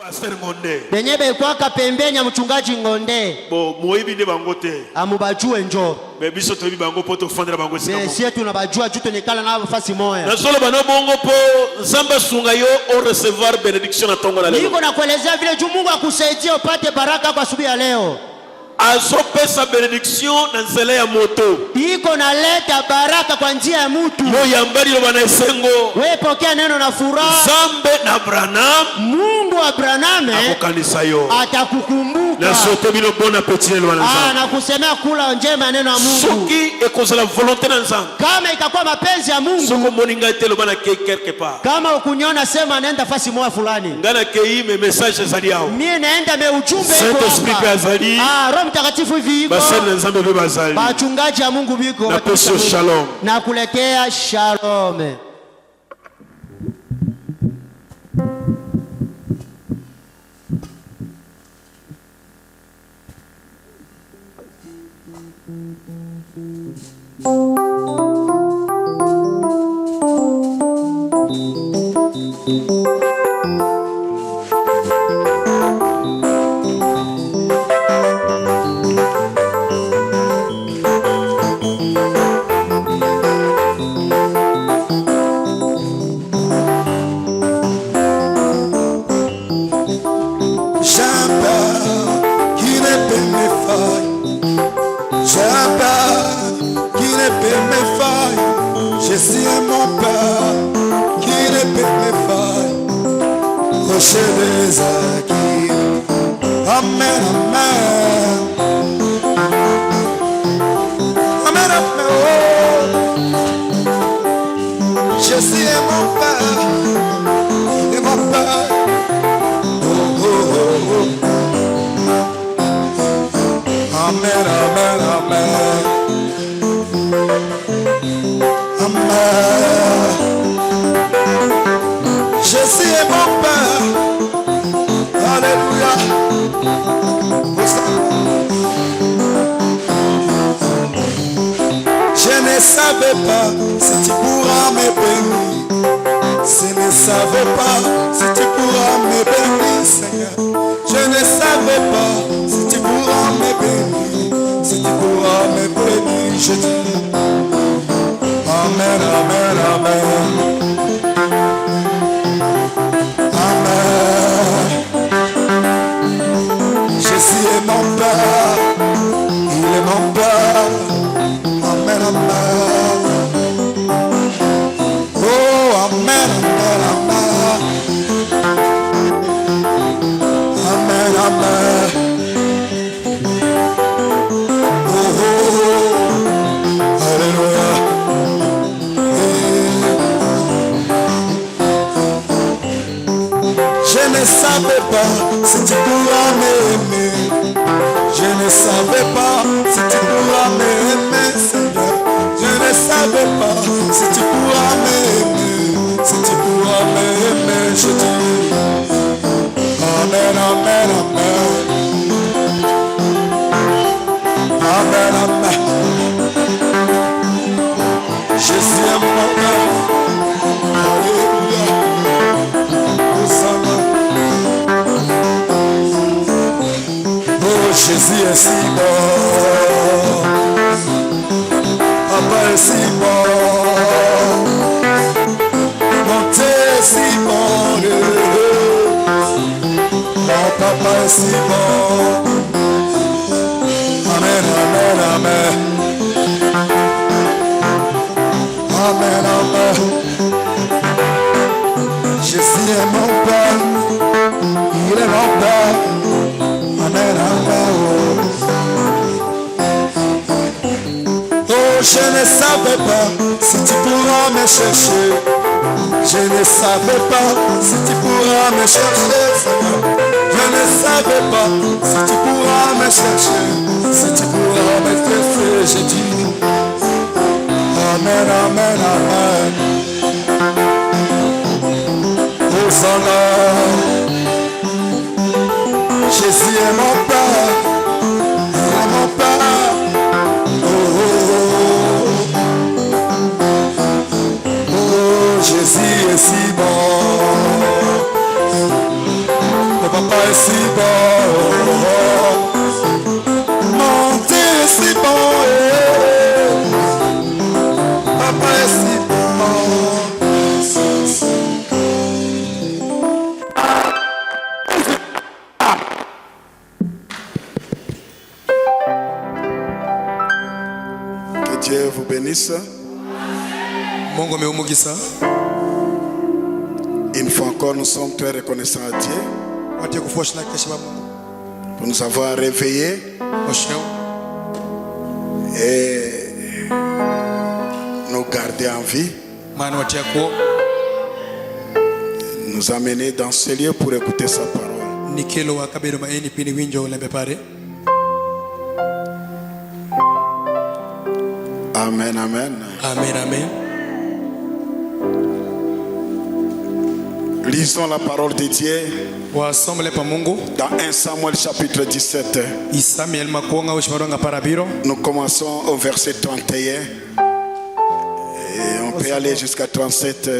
Pasteur Ngonde. Benye bekwaka pembeni ya mchungaji Ngonde. Bo moibi ne bango te. Amubajue njo. Me biso tobi bango poto fondera bango sika. Mais si tunabajua juto nekala na fasi moya. Na solo bana bongo po Nzamba sunga yo o recevoir bénédiction na tongo na leo. Niko nakuelezea vile juu Mungu akusaidia upate baraka kwa asubuhi ya leo. Azopesa bénédiction na nzela ya moto. Iko naleta baraka kwa njia ya mtu. Yo yambali lo bana esengo. Wewe pokea neno na furaha. Zambe na Branham. Mungu wa Branham akokanisa yo. Atakukumbuka. Na sote bilo bon appétit lo bana Nzamba. Na kusemea kula njema neno ya Mungu. Soki ekoza la volonté na Nzamba. Kama itakuwa mapenzi ya Mungu. Soko moninga te lo bana quelque part. Kama ukuniona sema naenda fasi moja fulani. Ngana kei me message zali yao. Mimi naenda me ujumbe iko. Saint-Esprit pe azali. Roho Mtakatifu hivi iko. Basi na Nzamba be bazali. Bachungaji ya Mungu biko. Na peso shalom. Na kuletea shalom. Jésus est si bon, Papa est si bon, mon Dieu est si bon, mon Papa est si bon. Amen, amen, amen. Amen, amen. Jésus est mon Père, il est mon Père. Amen, amen. Oh, je ne savais pas si tu pourras me chercher. Je ne savais pas si tu pourras me chercher, Seigneur. Je ne savais pas si tu pourras me chercher, si tu pourras me tester. J'ai dit Amen, amen, amen. Hosanna. Jésus est mon Père, il est mon Père. Oh, oh, oh. Oh, Jésus est si bon. Papa est si bon. Mon Dieu est si bon. Papa est si bon. Que Dieu vous bénisse. Mungu ameumugisa. Une fois encore, nous sommes très reconnaissants à Dieu Watie kufuashi na kesha Mungu. pour nous avoir réveillés Osheu. et nous garder en vie, Maana watia kuo. nous amener dans ce lieu pour écouter sa parole. Nikelo wa kabelo maeni pini winjo lembe pare. Amen, amen. Amen, amen. Lisons la parole de Dieu Wasomele pa Mungu. dans 1 Samuel chapitre 17. Isamiel makuonga ushimaronga parabiro. Nous commençons au verset 31 et on peut aller jusqu'à 37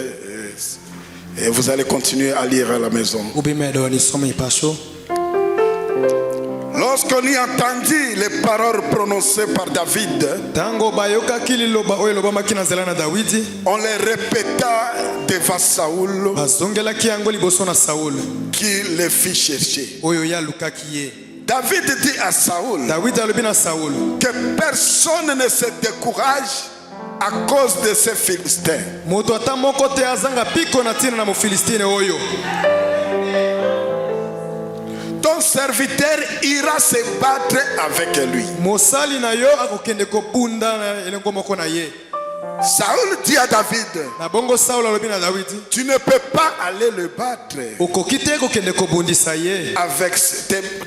et vous allez continuer à lire à la maison. Ubimedo ni somo ipasho. Lorsqu'on y entendit les paroles prononcées par David, Tango bayoka kililoba oyo loba makina zelana Dawidi. on les répéta devant Saoul Bazongela kiango liboso na Saul. qui les fit chercher. Oyo ya lukaki ye. David dit à Saoul Dawidi alobi na Saul. que personne ne se décourage à cause de ces Philistins. Moto ata moko te azanga piko na tina na mufilistine oyo. Ton serviteur ira se battre avec lui. Mosali na yo akokende kobunda na elengo moko na ye. Saoul dit à David, Na bongo Saul alobi na Dawidi. tu ne peux pas aller le battre Okoki te kokende kobundisa ye. avec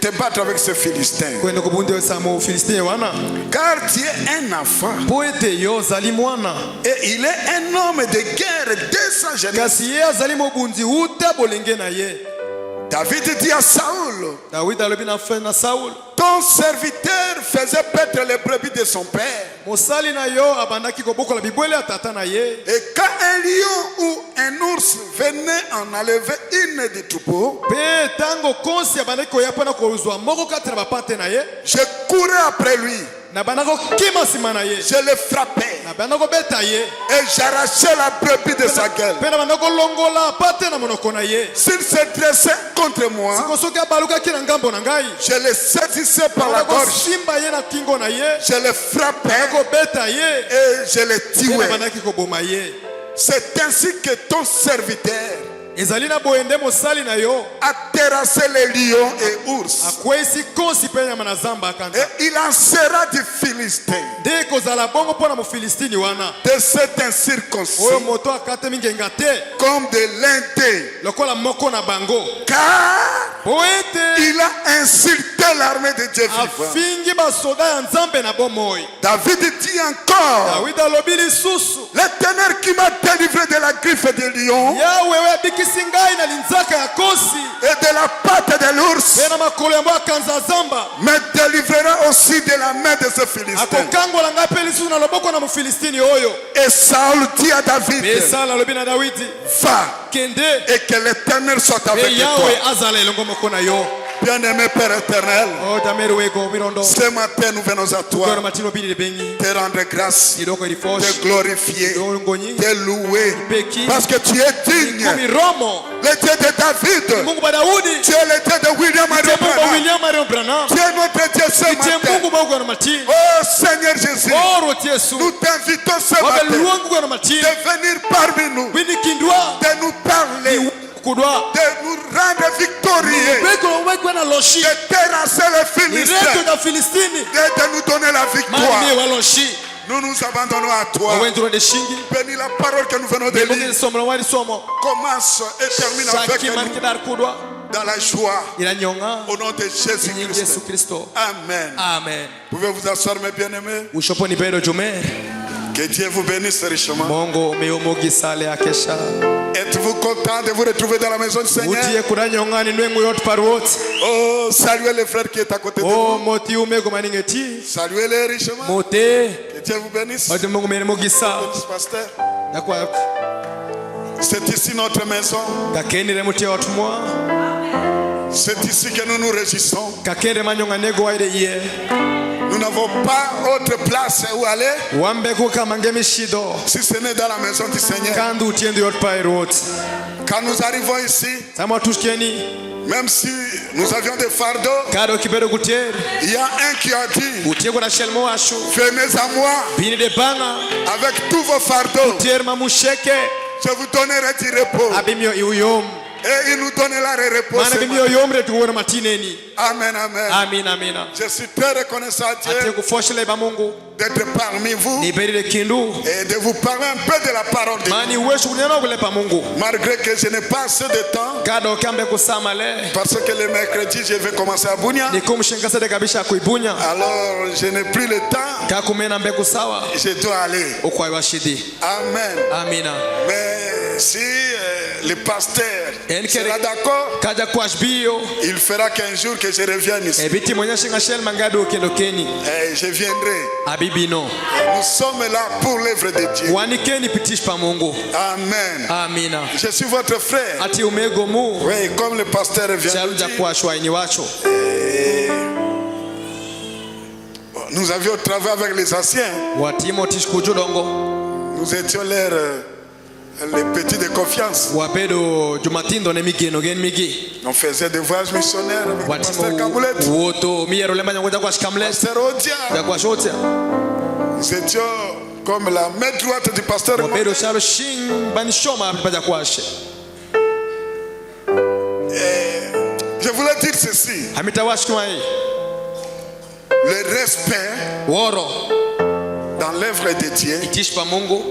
te battre avec ce Philistin, Kwende kobundisa mo filistine wana. car tu es un enfant Po ete yo zali mwana. et il est un homme de guerre dès sa jeunesse. Kasi ye azali mobundi uta bolenge na ye. David dit à Saoul, Dawidi alobi na Saul. ton serviteur faisait paître les brebis de son père, Mosali na yo abandaki kobokola bibwele ya tata na ye. et quand un lion ou un ours venait en enlever une des troupeaux, Pe tango konsi abandaki koya pona kozwa moko kati na bapate na ye. je courais après lui, Na banako kima sima na ye. je le frappais Na banako beta ye. et j'arrachais la brebis de sa gueule. Pe na banako longola pate na monoko na ye. S'il se dressait contre moi, Siko soki abalukaki na ngambo na ngai. je le saisissais par la Banako gorge, simba ye na kingo na ye. je le frappais Banako beta ye. et je le Pe na tuais. bandaki koboma ye. C'est ainsi que ton serviteur Ezali na boyende mosali na yo. a terrassé les lions et ours, Akwesi konsi pe nyama na zamba akanta. et il en sera du Philistin, De kozala bongo pona mofilistini wana. de cet incirconcis, Oyo moto akate mingenga te. comme de l'Indé, Lokola moko na bango. car Poete il a insulté l'armée de Dieu vivant. afingi basoda ya nzambe na bomoi. David dit encore, Dawidi alobi lisusu. l'Éternel qui m'a délivré de la griffe des lions Yawe abikisi ngai na linzaka ya kosi. et de la patte de l'ours, Pe na makolo yango akanza zamba. me délivrera aussi de la main de ce Philistin. Akokangola ngai pe lisusu na loboko na mofilistini oyo. Et Saul dit à Pe David, Saul alobi na Dawidi. va Kende. et que l'Éternel soit Pe avec toi. Yawe azala elongo moko na yo. Bien-aimé Père éternel, O tameri wego mirondo. ce matin nous venons à Kwa toi matino bili de bengi. te rendre grâce, Idoko ilifosh. te glorifier, Ngoni. te louer, Peki. parce que tu es digne. Kumi Romo. Le Dieu de David, Mungu ba Daudi. tu es le Dieu de William Mungu ba Branham. William Marion Branham. Tu es notre Dieu ce Tie matin. Mungu ba ugana mati. Oh Seigneur Jésus, Oro tiesu. nous t'invitons ce Wabe matin luangu ugana mati. de venir parmi nous, Wini kindwa. de nous parler, Kudwa. de nous rendre victorieux, Beko wekwe na loshi. de terrasser les Ni reto Philistins da Filistini. et de nous donner la Mani victoire. wa loshi. Nous nous abandonnons à toi. Wawendro de shingi. Bénis la parole que nous venons de Mungu lire. somo wali somo. Commence et termine avec Shaki nous markidar kudwa. dans la joie. Ila nyonga. Au nom de Yesu Jésus-Christ. Kristo. Amen. Amen. Pouvez-vous asseoir, mes bien-aimés? Ushopo ni bedo jume. Que Dieu vous bénisse richement. Mongo meyomogi sale akesha. Êtes-vous content de vous retrouver dans la maison du Seigneur? Utie kuna nyongani nwengu yote parwot. Oh, saluez les frères qui est à côté de Oh vous. moti umego maningeti. Saluez-les richement. Mote. Que Dieu vous bénisse. Watu Mungu merimogisa. Pasteur, Nakwa c'est ici notre maison. gakenire mutie watu mwa. C'est ici que nous nous résistons. kakere manyonganego waire iye Nous n'avons pas autre place où aller wambe kukamanga emishido si ce n'est dans la maison du Seigneur. kandi utiende yotpairot Quand nous arrivons ici, sama tushkeni même si nous avions des fardeaux, kado kibero kutere il y a un qui a dit, utieko na shelmo washu venez à moi bini de banga avec tous vos fardeaux. tiere mamusheke Je vous donnerai du repos. abimyo iuyom Et il nous donnera le repos. mana ce bimyo matin. yomre tuwona matineni Amen, amen. amina amina Je suis très reconnaissant à ate Dieu kufoshele ba Mungu d'être parmi vous niberire kindu et de vous parler un peu de la parole de Dieu. mani weshu kunyana kulepa Mungu Malgré que je n'ai pas assez de temps, kado kambe kusamale parce que le mercredi, je vais commencer à Bunia. nikumshingasede kabisha kuibunya Alors, je n'ai plus le temps. kakumena mbeku sawa Je dois aller. ukwaiwashidi Amen. amina Mais si le pasteur Enkere- sera d'accord, kaja kwashbiyo il fera qu'un jour que je revienne ici. ebiti mwenyeshinga shel mangado ukendokeni Et je viendrai. abibino Nous sommes là pour l'œuvre de Dieu. wanikeni pitish pa Mungu Amen. amina Je suis votre frère. ati umego mu Oui, comme le pasteur vient de charuja dire, kwashwa ini wacho nous avions travaillé avec les anciens. watimo tishkujudongo Nous étions les petits de confiance. wapedo jumatindo ne migeno gen migi On faisait des voyages missionnaires avec le pasteur watimo Kamoulet, woto miyero lemanya ngoja kwashikamles pasteur Odia. ya kwashotia Nous étions comme la main droite du pasteur. wapedo shalo shin banishoma baja kwashe Je voulais dire ceci. hamitawashkwai Le respect woro dans l'œuvre de Dieu, itish pa Mungu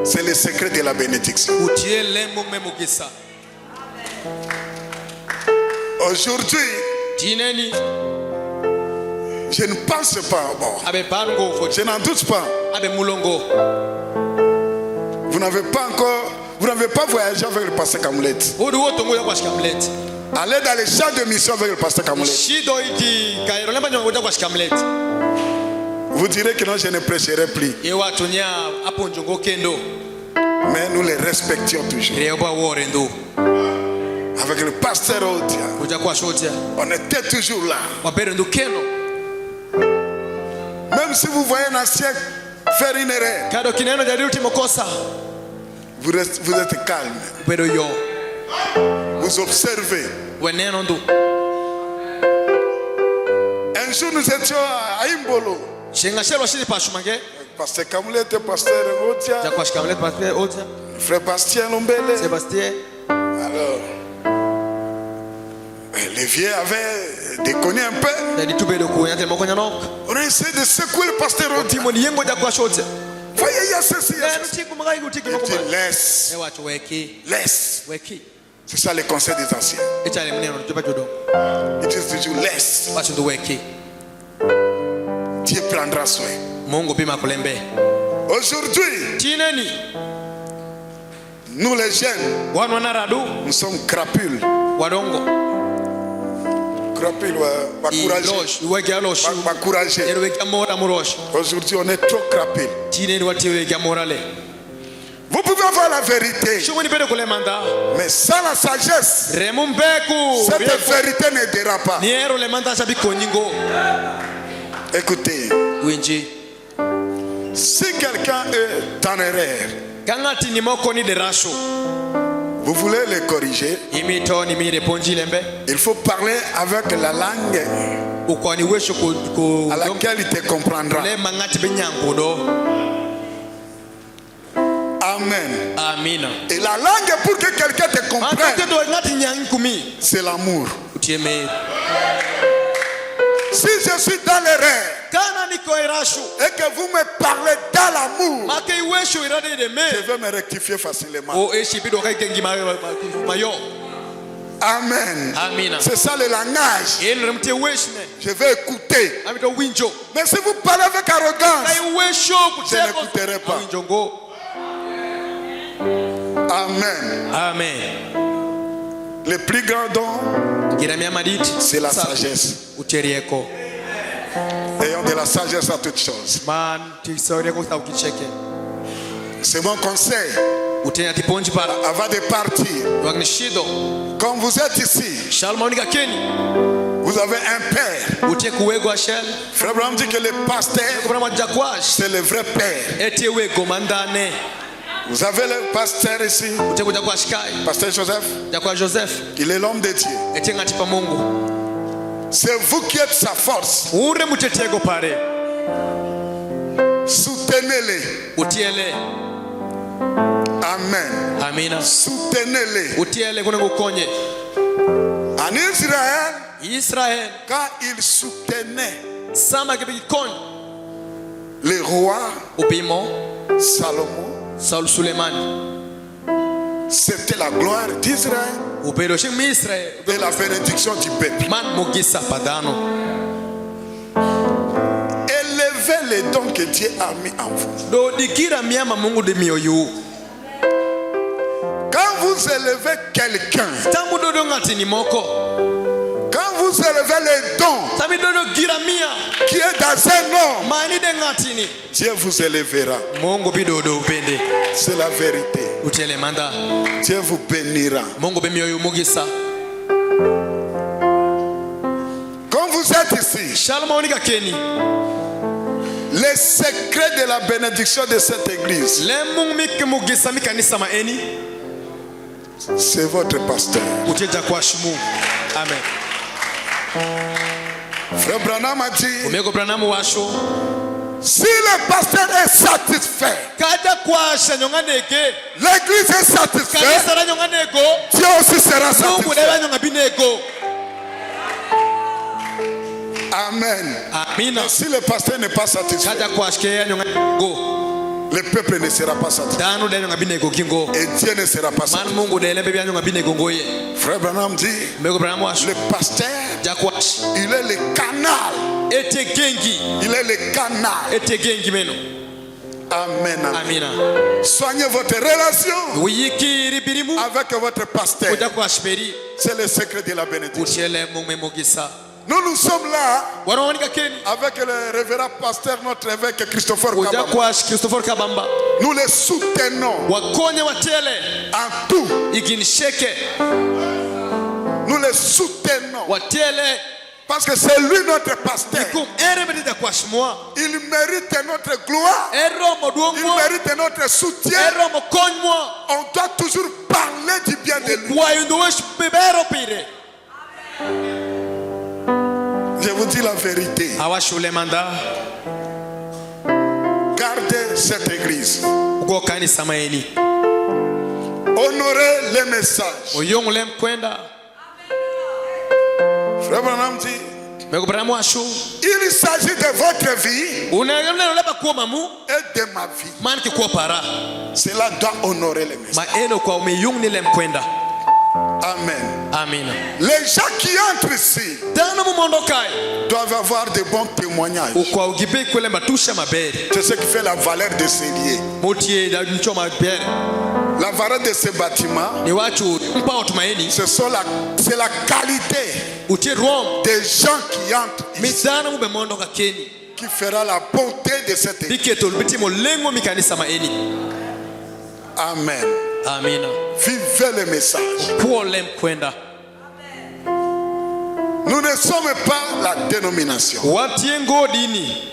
c'est le secret de la bénédiction. utie lembo memugisa Aujourd'hui, tineni je ne pense pas, bon, abe pango fo je n'en doute pas. abe mulongo Vous n'avez pas voyagé avec le pasteur Kamoulet. udu woto ngoja kwashikamlet Allez dans les champs de mission avec le pasteur Kamoulet. shido iti kairo lemanya ngoja kwashikamlet Vous direz que non, je ne prêcherai plus. ye watu nya apo njongo kendo Mais nous les respections toujours. reba wore ndo Avec le pasteur Odia, kuja kwashotia on était toujours là. wapere ndo keno Même si vous voyez un ancien faire une erreur, kado kineno jariu timokosa vous êtes calme. pero yo Vous observez. weneno ndo Un jour, nous étions à Imbolo. shinga shelo shili pashumange Pasteur Kamoulet, pasteur ja Odia, kwashikamlet pastor otia frère Bastien Lombele. Sebastien Alors, les vieux avaient déconné un peu. jadi tubedo kunya temo konya nok On a essayé de secouer le pasteur Odia. timo ni yengo ja kwashotia Voyez, il y a ceci, il y a eno ceci. tiku magai gutiki Il dit, mokoma laisse, e watu weki laisse. weki C'est ça le conseil des anciens. echale mneno tuba jodo Ils disent toujours, laisse. basi ndo weki Dieu prendra soin. Mungu pima kulembe Aujourd'hui, tineni nous les jeunes, wanu wanaradu nous sommes crapules. wadongo Crapules, courageux. ilosh weki alosh Courageux. ero weki amora murosh Aujourd'hui, on est trop crapules. tineni wati weki amorale Vous pouvez avoir la vérité, shunguni pedo kulemanda mais sans la sagesse, remu mbeku cette vérité n'aidera pas. ni ero lemanda shabi konyingo Écoutez, winji si quelqu'un est en erreur, kangati ni moko ni derasho vous voulez le corriger, imito ni mire ponji lembe il faut parler avec la langue ukwani wesho ku à laquelle il te comprendra. le mangati benyango do Amen. amina Et la langue pour que quelqu'un te comprenne, akate do ngati nyangi kumi c'est l'amour. utieme Si je suis dans l'erreur kana niko erasho et que vous me parlez dans l'amour, make wesho irade de je me vais me rectifier facilement. o eshi bido kai kengi mayo Amen. amina C'est ça le langage. eno remte weshne Je vais écouter. amito winjo Mais si vous parlez avec arrogance, kai wesho je n'écouterai pas. winjongo Amen. amen Le plus grand don, giramia maditi c'est la sagesse. uterieko Ayons de la sagesse à toutes choses. man tisore ko saukicheke C'est mon conseil. utenya tiponji para avant de partir. wagni shido Comme vous êtes ici, shalma unika keni vous avez un père. utie kuwego ashel Frère Branham dit que le pasteur, kubra jakwash c'est le vrai père. etie wego mandane Vous avez le pasteur ici, utie kujakwash kai pasteur Joseph. jakwa Joseph Il est l'homme de Dieu. etie ngati pa Mungu C'est vous qui êtes sa force. ure mutetego pare Soutenez-les. utiele Amen. amina Soutenez-les. utiele kuna kukonye En Israël, Israel quand il soutenait sama kibikon le roi upimo Salomon, Saul Suleiman c'était la gloire d'Israël upelo shi Israel et la bénédiction du peuple. man mugisa padano Élevez les dons que Dieu a mis en vous. do dikira miama Mungu de mioyo Quand vous élevez quelqu'un, tamu dodo ngati ni moko quand vous élevez les dons tamu dodo gira mia qui est dans un homme, mani de ngati ni Dieu vous élèvera. Mungu bidodo upende C'est la vérité. utele manda Dieu vous bénira. Mungu be mioyo mugisa Comme vous êtes ici, shalma unika keni les secrets de la bénédiction de cette église, le Mungu miki mugisa mikanisa maeni c'est votre pasteur. utie jakwash mu amen Frère Branham a dit, umeko branamu washo si le pasteur est satisfait, kada kwasha nyonganeke l'église est satisfaite, kanisa la nyonganeko Dieu aussi sera Mungu satisfait. dela nyonga binego Amen. amina Mais si le pasteur n'est pas satisfait, kada kwashke nyonganeko le peuple ne sera pas satisfait. dano dela nyonga binego kingo Et Dieu ne sera pas man satisfait. Mungu dela bebe nyonga binego ngoye Frère Branham dit, umeko branamu washo le pasteur, jakwash il est le canal. ete gengi Il est le canal. ete gengi meno Amen. Amen. amina Soignez votre relation wiyikiri birimu avec votre pasteur. ujakwashberi C'est le secret de la bénédiction. utiele Mungu mugisa Nous sommes là wanaonika keni avec le révérend pasteur, notre évêque Christopher Kabamba. ujakwash Christopher Kabamba Nous les soutenons wakonye watele en tout. iginisheke Nous les soutenons watele parce que c'est lui notre pasteur. kum eremedi jakwashmwa Il mérite notre gloire. ero Il moduongmo mérite notre soutien. ero mokonymo On doit toujours parler du bien de lui. wayundo wesh bebero pire Je vous dis la vérité. awashule manda Gardez cette église. uko kanisa maeni Honorez les messages. oyongule mkwenda Frère Branham dit, meko branamu washo il s'agit de votre vie unagamna leba kuoma mu et de ma vie. man kikuwa para Cela doit honorer les messages. maeno kwa umeyung nile mkwenda Amen. amina Les gens qui entrent ici dano mumondokai doivent avoir de bons témoignages. ukwa ugibe kwele matusha mabere C'est ce qui fait la valeur de ces lieux. motie da ncho mabere La valeur de ces bâtiments, ni wachu mpa otumaini c'est la qualité utie rom des gens qui entrent ici midana mube mondoka keni qui fera la bonté de cette église. biketo bitimo lengo mikanisa maeni Amen. amina Vivez le message. pole mkwenda Nous ne sommes pas la dénomination. watie ngodini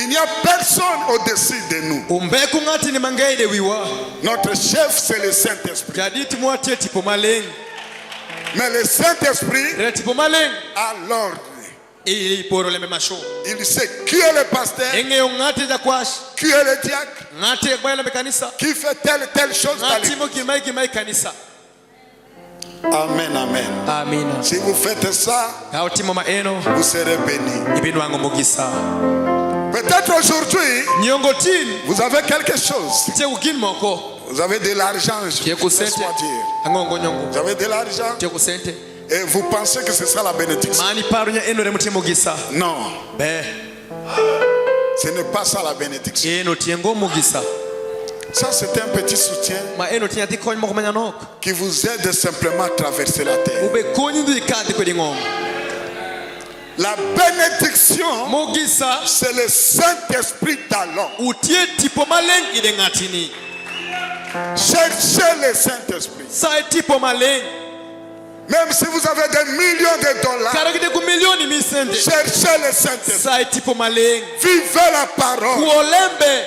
Il n'y a personne au-dessus de nous. umbeku ngati ni mangaide wiwa Notre chef, c'est le Saint-Esprit. jaditi mwatie tipo maleng Mais le Saint-Esprit re tipo maleng a l'ordre. ili poro le memasho Il sait qui est le pasteur, engeyo ngati za kwash qui est le diacre, ngati kwela mekanisa qui fait telle chose. dans ngati l'église. mo kimai kanisa Amen, amen. amina Si vous faites ça, kautimo maeno vous serez bénis. ibindu wangu mugisa Peut-être aujourd'hui, nyongotini vous avez quelque chose. tie ukin moko Vous avez de l'argent, tie kusente laisse-moi dire. angongo nyongo Vous avez de l'argent tie kusente et vous pensez que c'est ça la bénédiction. mani parunya eno re mutie mugisa Non, be ce n'est pas ça la bénédiction. eno tie ngo mugisa Ça, c'est un petit soutien maeno tie ati konya moko manya nok qui vous aide simplement à traverser la terre. ube konyi ndu ikadi kwedi ngongo La bénédiction, mugisa c'est le Saint-Esprit d'alors. utie tipo maleng ide ngatini Cherchez le Saint-Esprit. Sai tipo maleng. Même si vous avez des millions de dollars, Karagide ku milioni misende. cherchez le Saint-Esprit. Sai tipo maleng. Vivez la parole. Kuolembe.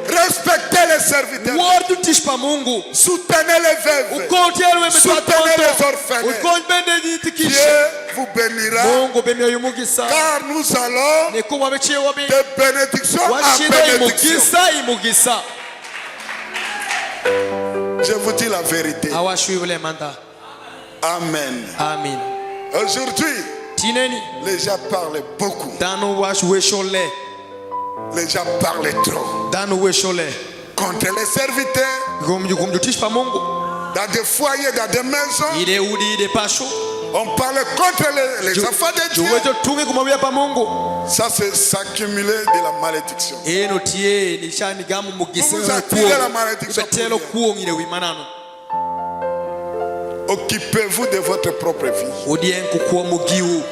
Respectez les serviteurs. Word tishpa Mungu. Soutenez les veuves. Ukontielwe Soutenez les orphelins. Ukonbende Dieu yitikishe. vous bénira. Mungu bemya yumugisa. Car nous allons Ne kuba bechewa be. de bénédiction en Washida bénédiction. imugisa imugisa. Je vous dis la vérité. Awashu yule manda. Amen. Amen. Aujourd'hui, Tineni. les gens parlent beaucoup. Dano wash weshole. Les gens parlent trop. Dano weshole. Contre les serviteurs, Gumjutishpa Mungu. dans des foyers, dans des maisons. Ide udi ide pasho. On parle contre les enfants de Dieu. Juwejo tunge kumwambia pa Mungu. Ça, c'est s'accumuler de la malédiction. Eno tie ni shani gamu mugisa. Vous attirez la malédiction Betelo pour kuongire wimanano. Occupez-vous de votre propre vie. Odien kukuwa mugiu.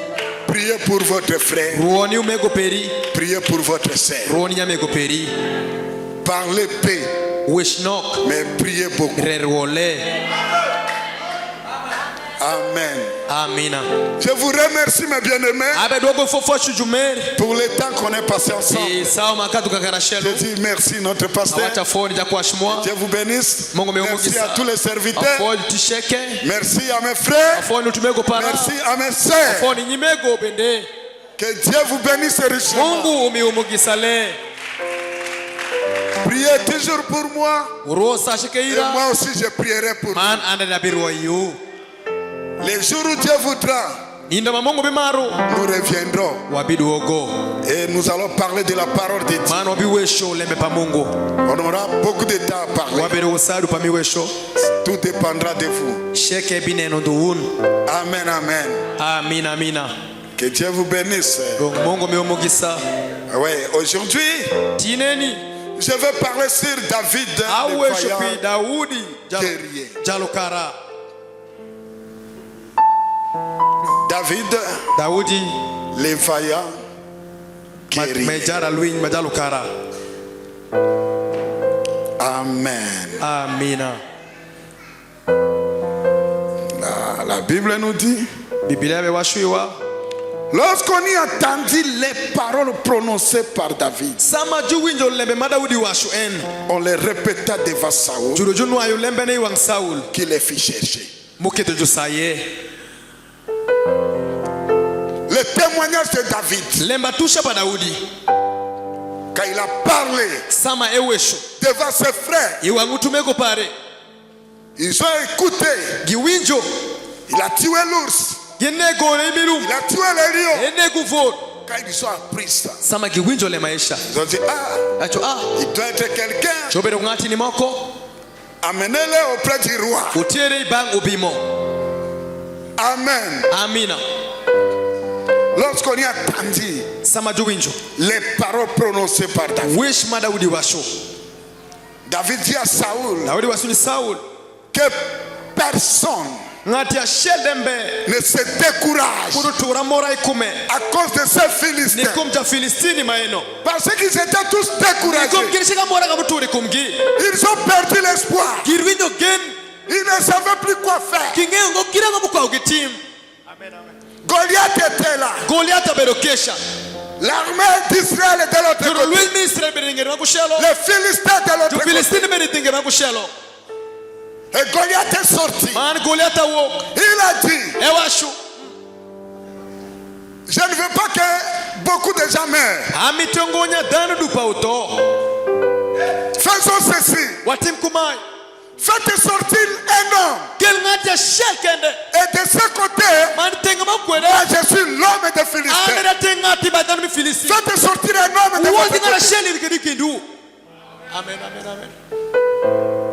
Priez pour votre frère. Ruoni umego peri. Priez pour votre sœur. Ruoni nyamego peri. Parlez paix, Wishnok. mais priez beaucoup. Rerwole. Amen. Amina. Je vous remercie, mes bien-aimés, Abe dogo fofo chujumeri. pour le temps qu'on est passé ensemble. Sawa makatu Je kakarashelo. dis merci, notre pasteur. Awacha foni ja kuashmwa. Dieu vous bénisse. Mungu Merci ameumugisa. à tous les serviteurs. Afoni tisheke. Merci à mes frères. Afoni utumego para. Merci à mes sœurs. Afoni nyimego bende. Que Dieu vous bénisse richement. Mungu umiumugisa le. Priez toujours pour moi. Urosa Et shikeira. moi aussi, je prierai pour vous. Man anda na birwa yu. Les jours où Dieu voudra, Ninda mamungu bimaru. nous reviendrons. Wabidu ogo. Et nous allons parler de la parole de Dieu. Man wabiwesho lembe pa Mungu. On aura beaucoup de temps à parler. Wabidu usadu pa miwesho. Tout dépendra de vous. Sheke bineno duun. Amen, amen. Amina amina. Que Dieu vous bénisse. Mungu miumugisa. Oui, aujourd'hui, Tineni. je vais parler sur David, le Awesho vaillant pi Daudi. guerrier. Jalukara. Daudi. Le vaillant guerrier. Mejara luin majalukara. Amen. Amina. La Bible nous dit, Biblia bewashiwa. lorsqu'on y entendit les paroles prononcées par David, Sama juwinjo lembe Daudi washu en. on les répéta devant Saoul, Jurujunu ayo lembe ne wang Saul. qui les fit chercher. Muketo jusaye. Le témoignage de David, Lemba tusha pa Daudi. quand il a parlé Sama ewesho. devant ses frères, Iwangu tumeko pare. ils ont écouté. Giwinjo. Il a tué l'ours, Genego ne miru. il a tué le lion. Ene guvot. Quand ils ont appris ça, Sama giwinjo le maisha. ils ont dit, ah, Acho il doit être quelqu'un. Chobere ngati ni moko. Amenez-le auprès du roi. Utiere bangu bimo. Amen. Amina. Lorsqu'on y entendit Sama juwinjo. les paroles prononcées par David, Wish ma Daudi washo. David dit à Saoul Daudi wasuni Saul. que personne Ngati ashelembe. ne se décourage Kurutura mora ikume. à cause de ces Philistins. Nikumja Filistini maeno. Parce qu'ils étaient tous découragés. Nikum kirishika mora kabuturi kumgi. Ils ont perdu l'espoir. Girwinjo gen. Ils ne savaient plus quoi faire. Kingengo kiranga mukwa ugitim. Goliath était là. Goliath aberokesha. L'armée d'Israël était de l'autre Juro côté. Louis Ministre beringera kushelo. Les Philistins de l'autre Jo côté. Filistini beringera kushelo. Et Goliath est sorti. Man Goliath walk. Il a dit, Ewashu. je ne veux pas que beaucoup de gens meurent. Amitongonya danu dupa uto. Faisons ceci. Watim kumai. Faites sortir un homme. Gel ngati shekende. Et de ce côté, Man tenga makwere. moi je suis l'homme des Philistins. Amera tengati badanu mi Filistini. Faites sortir un homme de Uwozi votre ngara côté. sheli rikindu. Amen amen amen.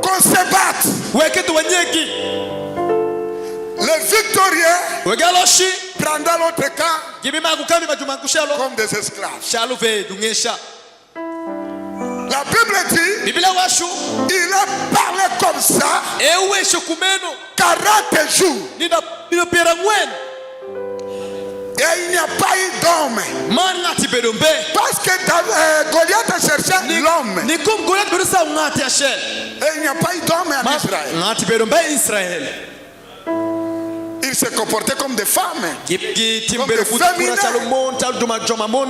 Qu'on se batte. Weketu wanyeki. Les victorieux Wegaloshi. prendront l'autre camp Gibima kukami majuma kushelo. comme des esclaves. Shalu ve dungesha. La Bible dit, Biblia washu. il a parlé comme ça Ewesho kumeno. 40 jours. Nina pera ngwen. Et Et il n'y a pas eu d'homme. Man ngati bedombe. Parce que Goliath a cherché l'homme. Ni kum Goliath bedo sa ngati Ashel. Et il n'y a pas eu d'homme en Israël. Ngati bedombe Israel. Ils se comportaient comme des femmes. Gipgi Comme des timbere kutukura féminins. salomon tal duma joma mon.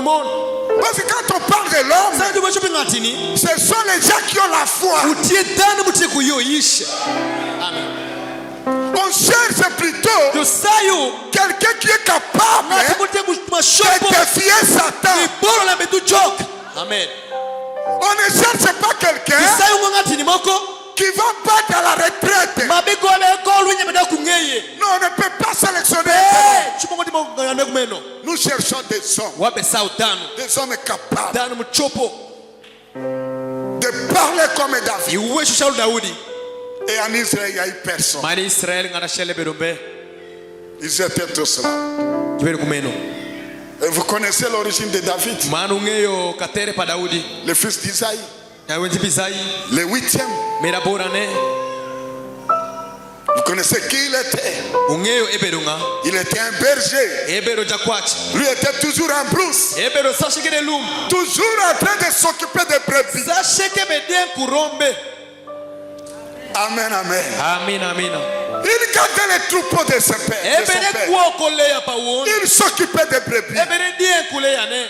Parce que quand on parle de l'homme, Sa duma chopi ngati ni. ce sont les gens qui ont la foi. Utie dana mutie kuyo yishe. On cherche plutôt To sayo. quelqu'un qui est capable Ngati mutie kumashopo. de défier Satan. Ni boro la betu joke. Amen. On ne cherche pas quelqu'un Sayo ngati ni moko. qui va battre à la retraite. Mabiko le ko lunya beda kungeye. Non, on ne peut pas sélectionner. Chumongo dimo ngane kumeno. Nous cherchons des hommes. Wabe sautano. Des hommes capables Dano muchopo. de parler comme David. Iwe shushalu Daudi. Et en Israël, il n'y a eu personne. Mani Israel ngana shele bedombe. Ils étaient tous là. Kibere kumeno. Et vous connaissez l'origine de David, Manu ngeyo katere pa Daudi. le fils d'Isaïe, Ya wenzi bizai. le 8e. Mera borane. Vous connaissez qui il était? Ungeyo ebedunga. Il était un berger. Ebero jakwachi. Lui était toujours en brousse, Ebero sashike de lum. toujours en train de s'occuper des brebis. Sashike beden kurombe. Amen, amen. Amina amina. Il gardait les troupeaux de son père. de son Ebere père. kuo kole ya pa won. Il s'occupait des brebis. Ebere dien kule ya ne.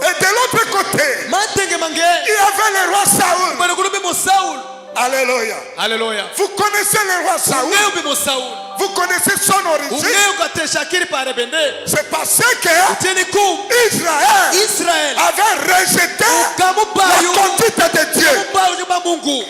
Et de l'autre côté, Mantenge mange. il y avait le roi Saoul. Bere kurumbe mo Saul. Alléluia. Hallelujah. Vous connaissez le roi Saoul. Ungeyo be mo Saul. Vous connaissez son origine. Ungeyo katesha kiri pare bende. C'est parce que Tieni kum. Israël Israel. avait rejeté Kamu la bayo. conduite de Dieu. Bayo nyumba Mungu.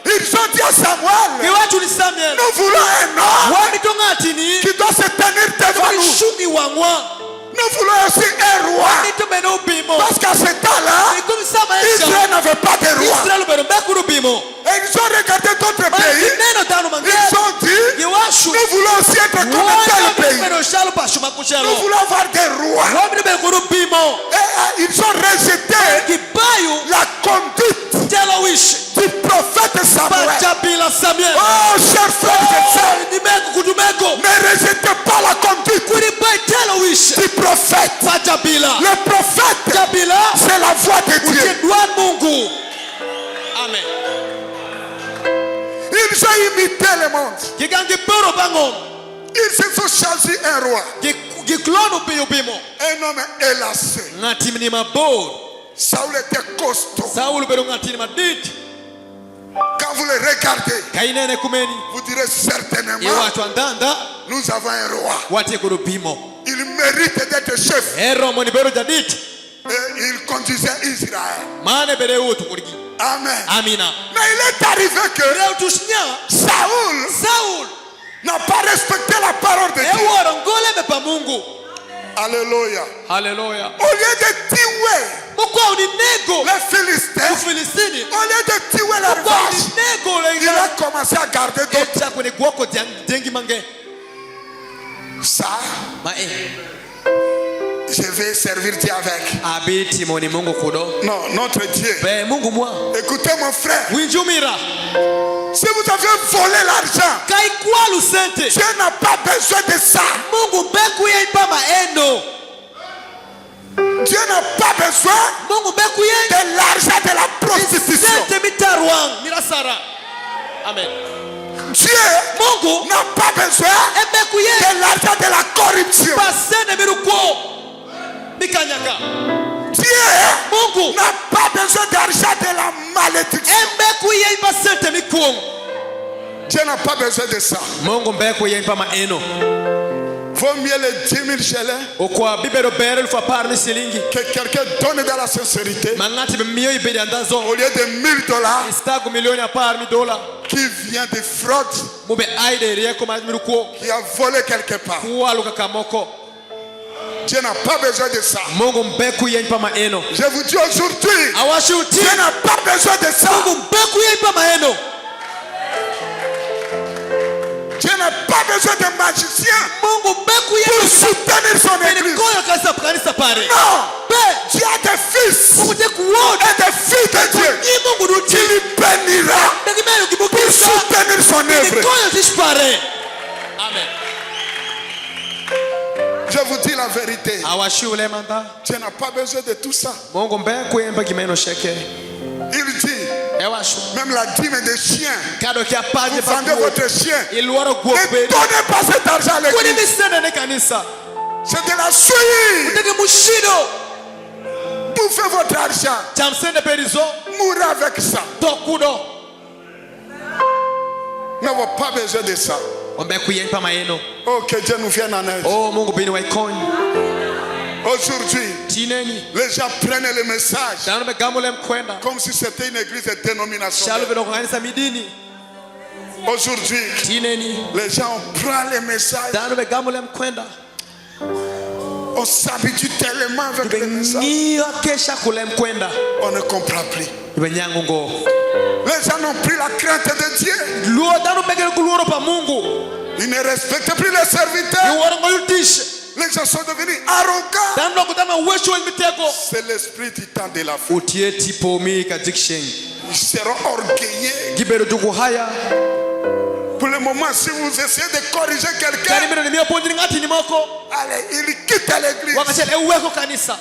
Ils ont dit à Samuel, Kiwachu ni Samuel. nous voulons un homme Wami tongati ni. qui doit se tenir devant nous. Shungi wangwa. Nous voulons aussi un roi. Nito meno bimo. Parce qu'à ce temps-là, Ikomi sama esha. Israël n'avait pas de roi. Israel bero bekuru bimo. Et ils ont regardé d'autres pays. Neno tano mange. Ils ont dit, Yewashu. nous voulons aussi être comme tel pays. Meno shalo pa shuma Nous kushalo. voulons avoir des rois. Wami bekuru bimo. Et ils ont rejeté Kibayo. la conduite Telo wish. du prophète Samuel. Pachapila Samuel. Oh, chers frères et sœurs, Nimeko kudumeko. ne rejetez pas la conduite Kuri bai telo wish. du prophète. Pachapila. Le prophète, Chapila. c'est la voix de Dieu. Ujedwan Mungu. Amen. Ils ont imité le monde. Kigangi poro bango. Ils se sont choisis un roi, Giklono piyo bimo. un homme élacé. Ngati ni mabor. Saoul était costaud. Saul bero ngati ni madit. Quand vous le regardez, Kainene kumeni. vous direz certainement, Yewachu andanda. nous avons un roi. Wati kuru bimo. Il mérite d'être chef. Ero moni bero jadit. Et il conduisait Israël. Mane bere utu kurigi. Amen. Amina. Mais il est arrivé que Leo tushnya. Saoul Saul. n'a pas respecté la parole de Dieu. Ewo ngole be pa Mungu. Alléluia. Hallelujah. Au lieu de tuer Mukwa udinego. les Philistins, Filistini. au lieu de tuer leurs Mukwa vaches, udinego il lenga. a commencé à garder d'autres. Echa kwenye guoko dengi mange. Ça, Ma je vais servir Dieu avec. Abiti moni Mungu kudo. Non, notre Dieu. Be Mungu mwa. Écoutez mon frère, Winjumira. si vous avez volé l'argent, Kai kwalu sente. Dieu n'a pas besoin de ça. Mungu beku ye ipa maendo. Dieu n'a pas besoin Mungu beku ye. de l'argent de la prostitution. Sente mitarwang. Mirasara. Amen. Dieu Mungu. n'a pas besoin Ebeku ye. de l'argent de la corruption. Pasene miruko. Mikanyaka. Dieu Mungu. n'a pas besoin d'argent de la malédiction. Ebeku ye ipa sente mikuong. Dieu n'a pas besoin de ça. Mungu beku ye ipa maeno. Vaut mieux les 10 000 shillings Okwa bibero bere lufa parmi silingi. que quelqu'un donne dans la sincérité Mangati bimiyo ibedi andazo. au lieu de 1 000 $. Istaku milioni ya parmi dola. Qui vient de fraude, Mube aide rieko miruko. qui a volé quelque part. Kuwaluka kamoko. Dieu n'a pas besoin de ça. Mungu mbeku ye ipa maeno. Je vous dis aujourd'hui, Awashuti. Dieu n'a pas besoin de ça. Mungu mbeku ye ipa maeno. Dieu n'a pas besoin de magicien Mungu mbeku ye pour soutenir son église. koyo kanisa kanisa pare. Non, Be. Dieu a des fils Mungu te kuona. et des filles de Dieu Ni Mungu qui duti. lui bénira Ndigimelo pour kibukisa. soutenir son Ni œuvre. koyo tishpare. Amen. Je Je vous dis la vérité. awashule manda Tu n'as pas besoin de tout ça. Mungu mbeku yemba kimeno sheke Il dit, ewashu même la dîme des chiens. kado kya paje Vous vendez votre chien. ilwaro Ne guope donnez pas cet argent à kuni l'église. misende ne kanisa C'est de la souillure. ndege mushido Bouffez votre argent. chamsende perizo Mourrez avec ça. tokudo Nous n'avons pas besoin de ça. ombeku yempa mayeno Oh, que Dieu nous vienne en aide. oh Mungu bini waikoni Aujourd'hui, tineni les gens prennent le message dano begamule mkwenda comme si c'était une église dénominationnelle. shalu bino kanisa midini Aujourd'hui, tineni les gens prennent le message. dano begamule mkwenda On s'habitue tellement avec le message. ngiyo kesha kule mkwenda On ne comprend plus. ibenyangu ngo Les gens n'ont plus la crainte de Dieu. luo dano begere kuluoro pa Mungu Ils ne respectent plus les serviteurs. iworo ngoyutishe Les gens sont devenus arrogants. dano kutama wesho mitego C'est l'esprit du temps de la foi. utie tipo mi kadiksheng Ils seront orgueilleux. gibero juku haya Pour le moment, si vous essayez de corriger kani quelqu'un, mero nimio pondiri ngati ni moko allez, il quitte l'église. wakachele eweko kanisa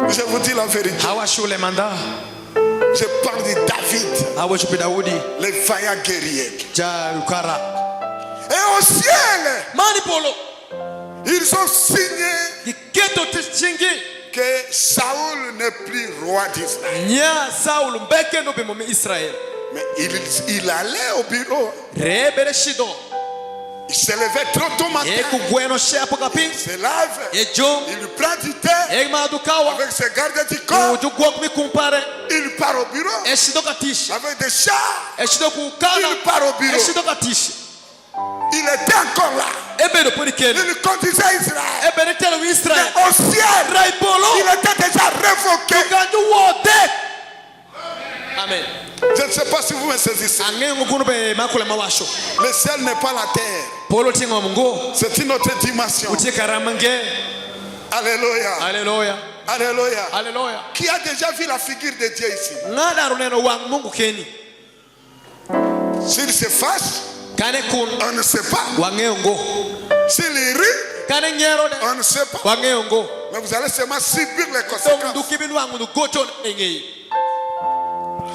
Je vous dis la vérité. hawashule manda Je parle de David, hawashupi Daudi le vaillant guerrier. ja ukara Et au ciel, mani polo ils ont signé iketo tishingi que Saoul n'est plus roi d'Israël. nya Saul mbeke no bimo mi Israel Mais il allait au bureau. rebere shido Il se levait trop tôt matin. eku gweno shepo kaping Il se lave. ejo Il prend du thé egma dukawa avec ses gardes du corps. uju gwok mi kumpare Il part au bureau eshido katishi avec des chats. eshido kukana Il part au bureau. eshido katishi Il était encore là. ebero porikele Il conduisait Israël. ebere telo Israel Mais au ciel, raipolo il était déjà révoqué. gandu wote amen Je ne sais pas si vous me saisissez. angengo kuno be makule mawasho Le ciel n'est pas la terre. polo tingo mungu C'est une autre dimension. utie karamange Alléluia. haleluya Alléluia. haleluya Qui a déjà vu la figure de Dieu ici? ngada runeno wang mungu keni S'il se fâche, kane kun on ne sait pas. wangeongo S'il rit, kane nyero de on ne sait pas. wangeongo Mais vous allez seulement subir les donc conséquences. dukibin wangu du gochon engei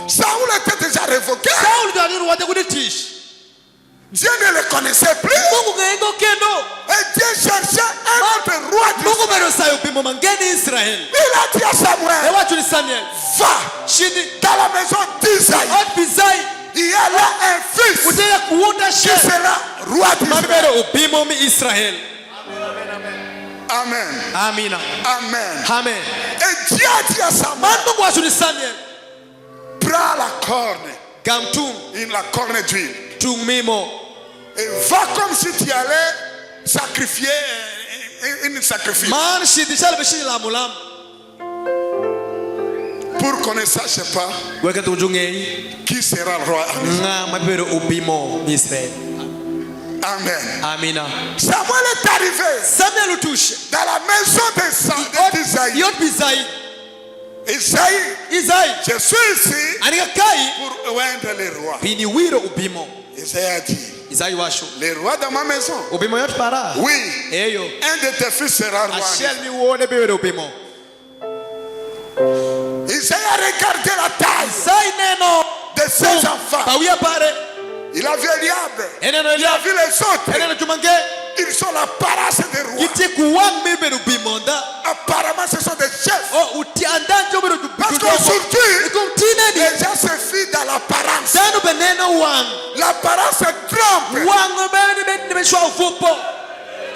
Saoul était déjà révoqué. Saul daliru wate kuditish Dieu ne le connaissait plus. mungu ngego kendo Et Dieu cherchait un autre roi mungu d'Israël. bero sayo bimo mangeni Israel Il a dit à Samuel, ewachu ni Samuel va shidi dans la maison d'Isaïe. ot bizai Il y a là un fils uteya kuunda qui she sera roi d'Israël. mabero ubimo mi Israel Amen. amina Amen. amen Et Dieu a dit à Samuel, mungu wachu ni Samuel prends la corne, gamtung la corne d'huile, tung mimo et va comme si tu allais sacrifier une sacrifice. man shidi shal bishini la mulam Pour qu'on ne sache pas weke tujungei qui sera le roi. nga mabero ubimo mi Israel Amen. amina Samuel est arrivé Samuel utushe dans la maison d'Isaïe. yot bizai Isaïe, Isaïe je suis ici anika kai pour oindre les rois. bini wiro ubimo Isaïe a dit, Isaïe washo les rois dans ma maison. ubimo yot para Oui, eyo un de tes fils sera roi. ashel mi wone bero ubimo Isaïe a regardé la taille sai neno de ses enfants. pawia pare Il a vu Eliab. eneno Il a elia vu les autres. eneno jumange Ils sont l'apparence des rois. kiti kuwang mi bero bimonda Apparemment, ce sont des chefs. o uti andanjo bero Parce qu'aujourd'hui, ikum tinedi les gens se fient dans l'apparence. danu beneno wang L'apparence trompe. wang beni beni shwa ufupo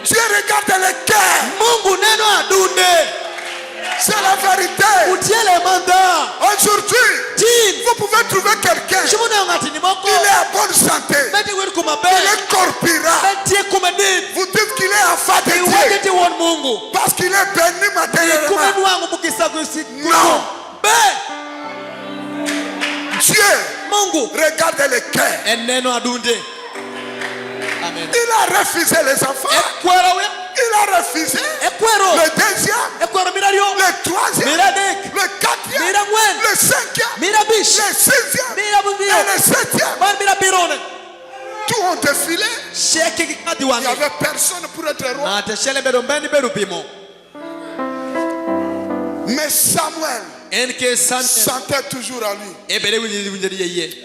Dieu regarde le cœur. Mungu neno adunde C'est la vérité. utiele manda Aujourd'hui, tin vous pouvez trouver quelqu'un. shimuna ngati ni moko Il est en bonne santé. beti wer kumabe Il est corpira. beti kumadin Vous dites qu'il est enfant de Dieu. iwageti won Mungu Parce qu'il est béni matériellement. kumenu wangu mukisa kusi Non. be Dieu Mungu regarde le cœur. eneno adunde amen Il a refusé les enfants. ekwero we Il a refusé ekwero le deuxième, ekwero mirario le troisième, miradek le quatrième, mirangwen le cinquième, mirabish le sixième et mirabuvio le septième. ban mirabirone tout ont défilé, sheke kikati il n'y wange avait personne pour être roi. na teshele bedo mbeni bedo pimo Mais Samuel enke Samuel sentait toujours à lui. ebele winjeri yeye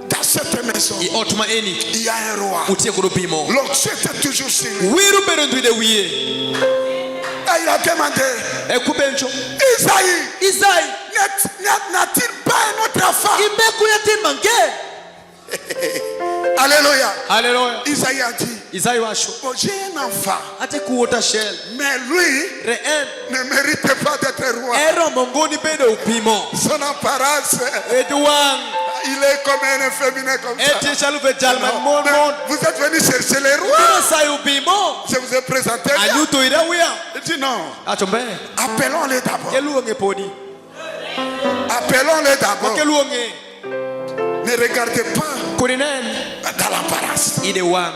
Dans cette maison, i otuma eni il y a un roi. utie kudo pimo L'autre était toujours sur lui. wiru bedo nduide wiye Et il a demandé, ekubencho Isaïe, n'a-t-il pas un autre enfant? imekuyati mange Alléluia. haleluya Isaïe a dit, Isaïe washo oh, j'ai un enfant, ate kuota shell mais lui reen ne mérite pas d'être roi. ero mongoni bedo pimo Son apparence, edwang il est comme un efféminé comme ça. eti chalu ve jalman Non, mon mais mon vous êtes venu chercher les rois. bino sayu pimo Je vous ai présenté. bien. anyuto ira wiya Il dit non, atombe appelons-les d'abord. keluonge podi Appelons-les d'abord. keluonge Ne regardez pas kurinen dans l'apparence. ide wang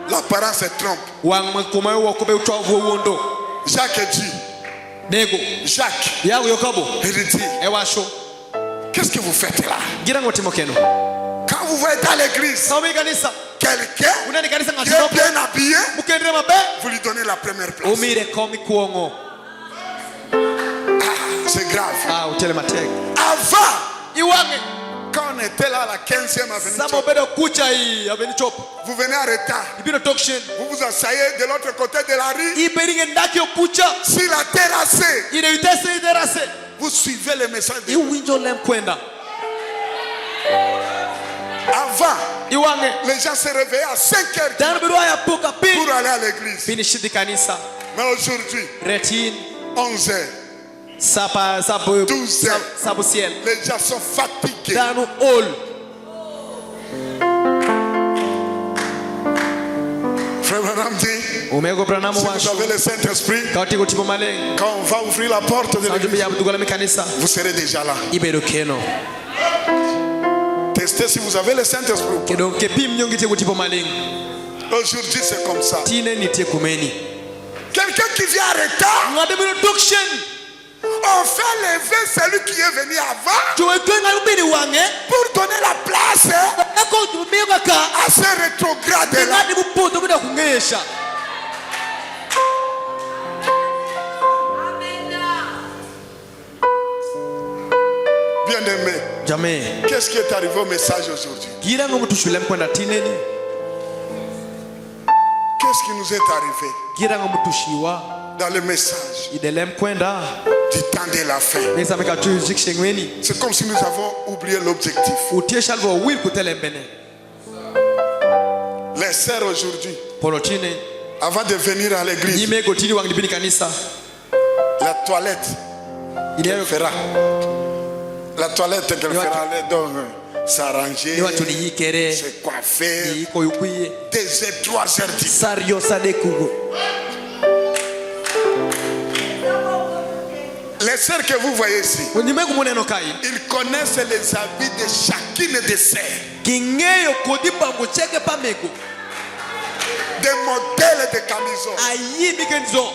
L'apparence trompe. wang makuma wo ko be utwavu wondo Jacques dit, nego Jacques, yago yokabo il dit, e washo qu'est-ce que vous faites là? gira ngotimo keno Quand vous voyez dans l'église sawi kanisa quelqu'un unani kanisa qui est ngatino bien habillé, mukendre mabe vous lui donnez la première place. umire komi kuongo Ah, c'est grave. utele mateke Avant, iwange quand on était là à la 15e avenue, samo bedo kucha hii aveni chop vous venez en retard. ibino tokshen Vous vous asseyez de l'autre côté de la rue. iberinge ndaki okucha Sur la terrasse, ine utese iterase vous suivez le message de iwinjo lemkwenda Avant, iwange les gens se réveillaient à 5 heures dano bedo ayapoka pour pi aller à l'église. bini shidi kanisa Mais aujourd'hui, retin 11 heures, sapa sabu 12 heures, sabu ciel les gens sont fatigués. dano all Frère Branham dit, umego pranamo si vous washo avez le Saint-Esprit, kati kutipo maleng quand on va ouvrir la porte de sanjo l'église, biya butugala mikanisa vous serez déjà là. ibedo keno Testez si vous avez le Saint-Esprit. kedo kepi mnyongi te kutipo maleng Aujourd'hui, c'est comme ça. tine ni te kumeni Quelqu'un qui vient en retard, ngade bedo tokshen on fait lever celui qui est venu avant tuwekenga ubiri wange pour donner la place eko tumika ka à ce rétrograde là. ngadi bupoto kuda kungesha Bien-aimé, jamee qu'est-ce qui est arrivé au message aujourd'hui? gira ngo mutushule mkwenda tineni Qu'est-ce qui nous est arrivé gira ngo mutushiwa dans le message idele mkwenda du temps de la fin? nesa meka tu zikshengweni C'est comme si nous avons oublié l'objectif. utie shalvo wil kutelembene Les sœurs aujourd'hui, polo tine avant de venir à l'église, nyime gotini wangi bini kanisa la toilette ile qu'elle fera. La toilette qu'elle fera, elle doit s'arranger, ni watu ni yikere se coiffer, ni iko yukwiye 2 heures, 3 heures du sario sadekugo Les sœurs que vous voyez ici, nyime kumuneno kai ils connaissent les habits de chacune des sœurs, kingeyo kodipa ngocheke pameko des modèles de camisons. ayi mikenzo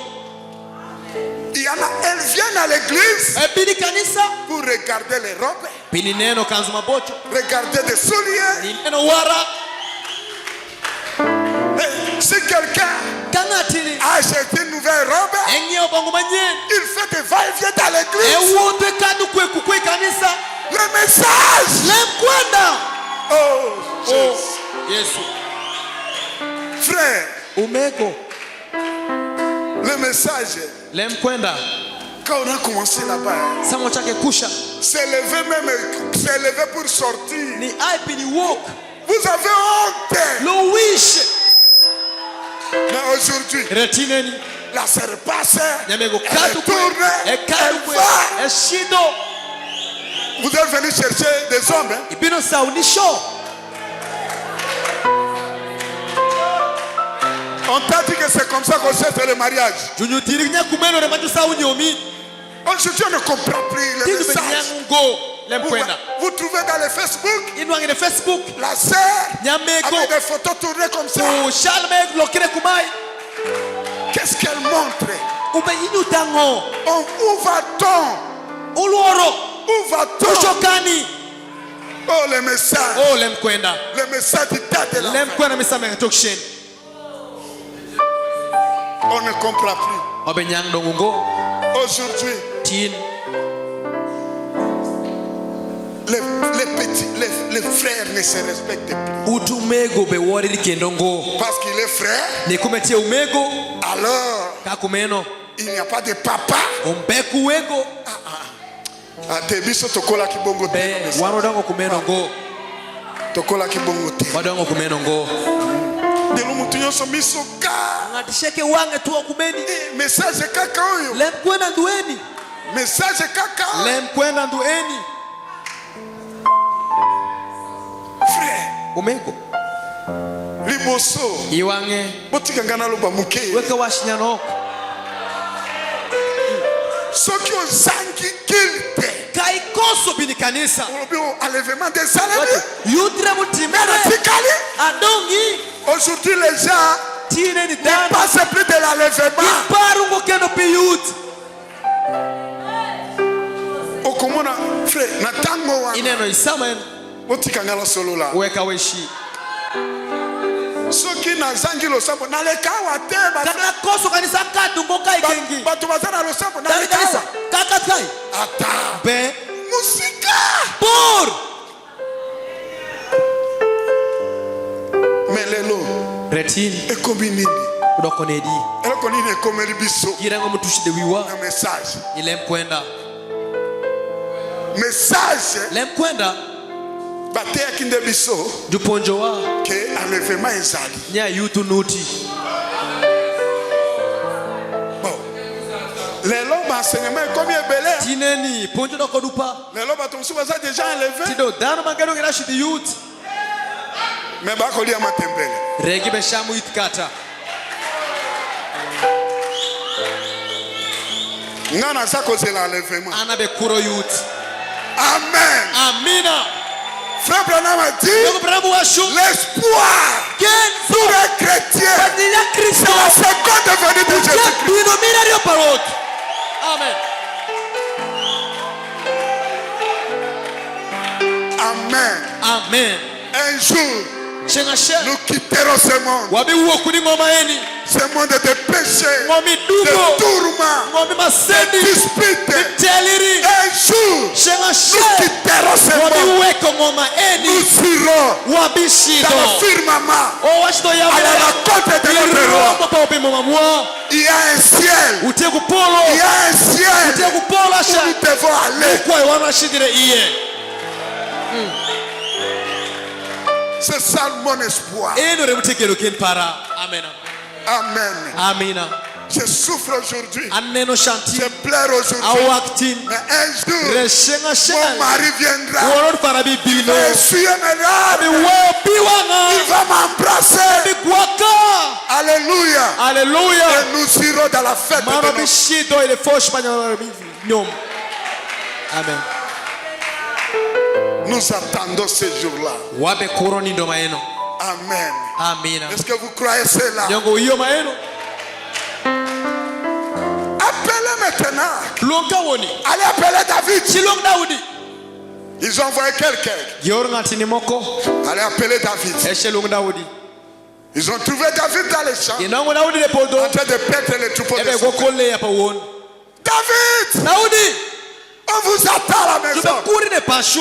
Il y en a, elles viennent à l'église ebini kanisa pour regarder les robes, bini neno kanzu mabocho regarder des souliers. ni neno wara Et si quelqu'un kangatini a acheté une nouvelle robe, enye bongo manyeni il fait des va-et-vient à l'église. ewote kanu kwe kanisa Le message. lemkwenda Oh, Jésus. yesu Frère, umeko le message, lemkwenda quand on a commencé là-bas, samo chake kusha s'est levé pour sortir. ni aipi ni walk Vous avez honte. lo wish Mais aujourd'hui, retineni la sœur passe, nyamego elle katu kwe tourne, ekadu elle kwe va. eshido Vous êtes venu chercher des hommes. Hein? ibino saunisho On t'a dit que c'est comme ça qu'on cherche le mariage. junyutirinya kumeno re matu saunyomi Aujourd'hui, on ne comprend plus le tindu message. benyango Vous, lemkwenda vous trouvez dans le Facebook inwangene facebook la sœur nyameko avec des photos tournées comme ça. ushalme lokere kumai Qu'est-ce qu'elle montre? ubeyinyutango Où va-t-on? ulworo Où va-t-on? ushokani Oh, les messages. Oh, lemkwenda. Les messages du tas de la Lemkwenda misame ngatokshen. On ne comprend plus. Obenyang dongungo. Aujourd'hui, Tin. les petits, les frères ne se respectent plus. Utumego be wori kendongo. Parce qu'il est frère, Ne kumetie umego. alors Kakumeno. il n'y a pas de papa. Umbeku wego. Ate biso tokola kibongo te. Be warodongo kumeno ngo. Tokola kibongo te. Wadongo kumeno ngo. De lo mutu nyonso miso ka. Ngatisheke wange tu kumeni. Message kaka oyo. Lemkwenda ndueni. Message kaka. Lemkwenda ndueni. Frère, Umego. liboso. Iwange. Botika ngana loba muke. Weka washinyano. Soki ozangi kilte. Kaikoso bini kanisa. Olobi o enlèvement des ennemis. Yudre mutimere. Tikali. Adongi. Aujourd'hui les gens Tine ni ne dana. passent plus de l'enlèvement. Parungo keno piyut. Okomona frère na tango wana. Ineno isama Botika ngala solo la. weka weshi. Soki nazangi losambo naleka wa te ba. Kana koso kanisa katu ngoka ikengi. Bato bazana losambo Dali naleka kanisa. wa. Kaka kai. Ata. Be. Musika. Por. Melelo. Retin. Ekomi nini? Udoko nedi. Eloko nini ekomeli biso. Kirango mutushi de wiwa. Na message. Ilemkwenda. Message. Lemkwenda. Bateyaki nde biso. Duponjo wa. Ke enlèvement ezali. Nya yutu nuti. Bon. Lelo enseignement ekomi ebele. Tineni. Ponjo doko dupa. Lelo bato mosusu baza déjà enlevé. Tido dano mangeno ngera shidi yut. Mais bakolia matembele. Regi beshamu itkata. Nga naza kozela enlèvement. Ana be kuro yut. Amen. Amina. Frère Branham a dit Yoko bramu washu. l'espoir Ken pour un chrétien, Padilla c'est Cristo. la seconde venue de Jésus. Bino minario parot. Amen. Amen. Amen. Un jour, Chenga she. nous quitterons ce monde. Wabi uo kuni ngoma eni. Ce monde de péché, Ngomi de dugo. tourment, Ngomi de masedi. dispute. Teliri. Un jour, Chenga nous she. quitterons ce Wabi monde. uweko ngoma eni. Nous irons Wabi dans shido. le firmament O washito à yamu. la rencontre de notre roi. Irombo pa upe mama mwa. Il y a un ciel. Utie kupolo. Il y a un Utie ciel kupolo où asha. nous devons aller. Kwa wana shidire iye. C'est ça mon espoir. Eno remutekero ken para. Amen. Amen. Amina. Je souffre aujourd'hui. Aneno shanti. Je pleure aujourd'hui. Awaktin. Mais un jour, Reshenga mon shenga. mari viendra. Woror para bibino. Je suis un Bi malade. wo biwanga. Il va m'embrasser. Bi kwaka. Alléluia. Hallelujah. Et nous irons dans la fête de Mano notre... bishido ile fosh panya nyom. Amen. Nous attendons ce jour-là. Wabe koroni ndo maeno. Amen. Amina. Est-ce que vous croyez cela? Nyongo hiyo maeno. Appelez maintenant. Lonka woni. Allez appeler David. Chilong Daudi. Ils ont envoyé quelqu'un. Yor ngati ni moko. Allez appeler David. Eshelong Daudi. Ils ont trouvé David dans les champs. Inango Daudi le podo. En train de perdre les troupeaux de Ebe son père. gokole ya pa won. David, Daudi. on vous attend à la maison. Tumekuri ne pashu.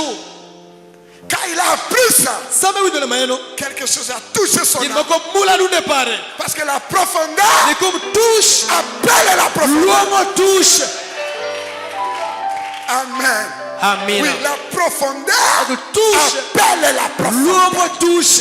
Quand il a appris ça, Sabe wido le maeno. quelque chose a touché son âme. Inoko mula lunde pare. Parce que la profondeur Nikum touche. appelle la profondeur. Luomo touche. Amen. Amina. Oui, la profondeur Touche. appelle la profondeur. Luomo touche.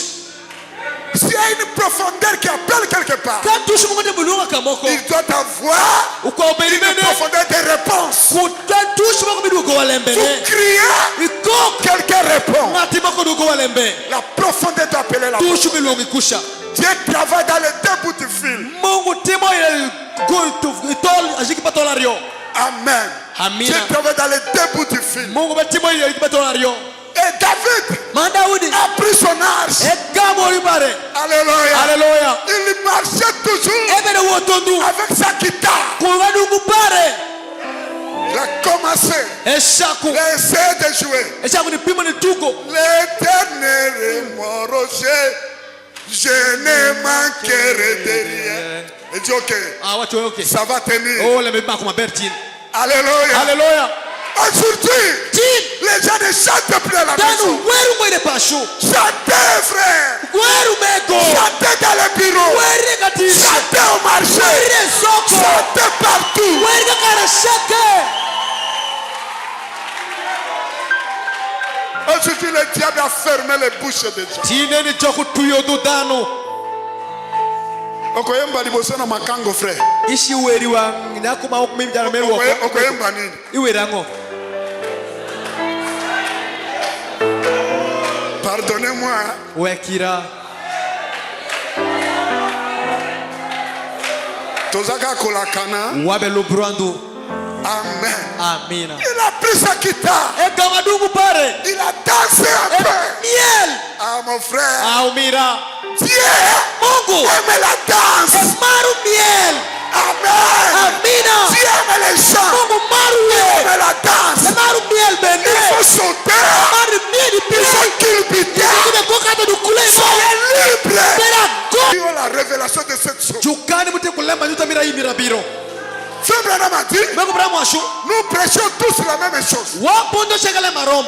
S'il y a une profondeur qui appelle quelque part, Quand touche mungu bulunga kamoko. il doit avoir Uko une obelimene. profondeur de réponse. Kuta touche mungu biduko Vous walembene. criez, Iko. quelqu'un répond. Ngati moko duko walembe. La profondeur doit appeler la Touche bilungi kusha. Dieu travaille dans les deux bouts du fil. Mungu timo ile itol ajiki patolario. Amen. Amina. Dieu travaille dans les deux bouts du fil. Mungu betimo ile ajiki patolario. Et David Mandaudi. a pris son arche. Egamo libare. Alléluia. Alléluia. Il marchait toujours Ebe de wotondu. avec sa guitare. Kuwa dungu pare. de commencer. eshaku Laissez de jouer. eshaku ni pimo ni tuko L'éternel est mon rocher. Je ne manquerai de rien. Et dis ok, watu okay ça va tenir. oh le mema kuma bertin Alléluia. haleluya Aujourd'hui, les gens ne chantent plus à la danu maison. weru mwene pashu Chantez, frère. weru meko Chantez dans les bureaux. weri katisha Chantez au marché. weri soko Chantez partout. weri kakara shake. Aujourd'hui, le diable a fermé les bouches des gens. tineni chokutuyo dudano Okoyemba liboso na makango, frère. ishi weri wa nyakuma okumimi jana meru wako Okoyemba nini? iwerango Pardonnez-moi. wekira Tozaka kolakana. wabe lubrandu Amen. amina Il a pris sa guitare. ekamadungu pare Il a dansé un peu. miel Ah, mon frère. aumira Dieu Mungu aime la danse. maru miel Amen. amina Dieu aime les chants. Mungu maru Dieu miel aime la danse. maru miel bende Il faut chanter. maru miel Il pisa faut culbuter. boka de kulema Soyez libre. pera go Dieu a la révélation de cette chose. jukani muti kulema nyuta mira imirabiro Frère Branham a dit, meko bra mwashu nous prêchons tous la même chose. wapondo shekale marom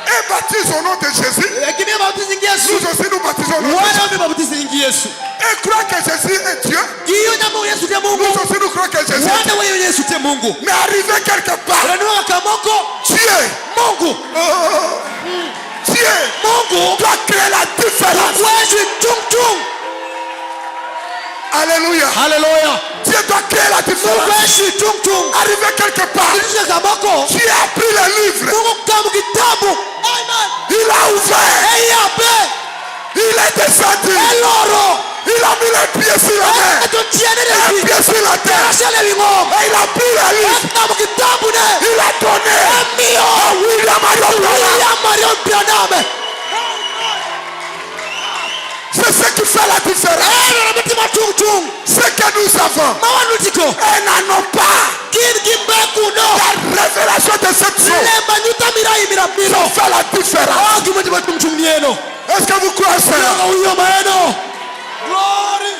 Et baptise au nom de Jésus. lakini baptizi ngi Yesu Nous aussi nous baptisons au nom de Jésus. wana baptizi ngi Yesu Et croire que Jésus est Dieu. iyo nyama Yesu te Mungu Nous aussi nous croyons que Jésus est Dieu. wana wewe Yesu te Mungu Mais arrivé quelque part, unaniwa kamoko Dieu, Mungu Dieu Mungu doit créer la différence. wewe tung Alléluia. haleluya Dieu doit créer la différence. wewe tung Arrivé quelque part, Kisha kamoko Dieu a pris le livre. Mungu kamu kitabu amen Il a ouvert. eyape Il est descendu. eloro Il a mis les pieds sur la mer. etotiene Un levi pied sur la terre. ashale bingoma Et il a pris le livre. kamu kitabu ne Il a donné mio à William Marion. ya Marion Branham C'est ce qui fait la différence. mutima tung Ce que nous avons. mawanutiko Elles n'en ont pas. kimbekuno La révélation de cette chose. lemba nyuta mirai mirabiro Ça fait la différence. kimutima tumchumnieno Est-ce que vous croyez ça? uyo maeno glory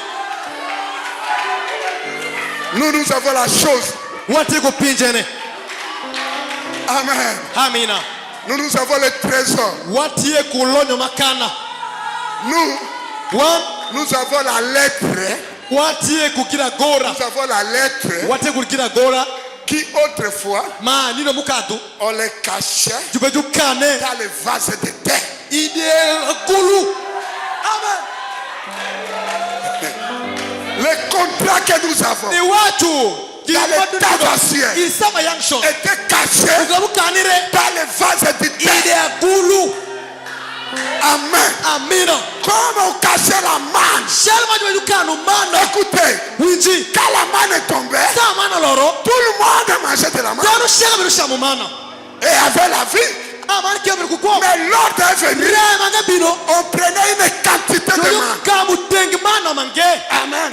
Nous avons la chose. wati kupinjene Amen. amina Nous avons le trésor. watie kulonyo makana Nous avons la lettre. watie kukira gora Nous avons la lettre watie kukira gora qui autrefois ma nino mukadu on les cachait jubejukane dans les vases de terre. ide kulu Les contrats que nous avons ni watu l'état ancien ilisema yangsho étaient cachés ukabukanire dans les vases de terre. ide kulu Amen. amina Comme on cachait la manne. shalma jubejukanu mana Écoutez, winji quand la manne est tombée, sa mana loro tout le monde mangeait de la manne dano shega birusha mu mana et avait la vie. amana kebir kukwo Mais l'ordre est venu, rema ngabino on prenait une quantité de manne. kamu tengi mana mange Amen.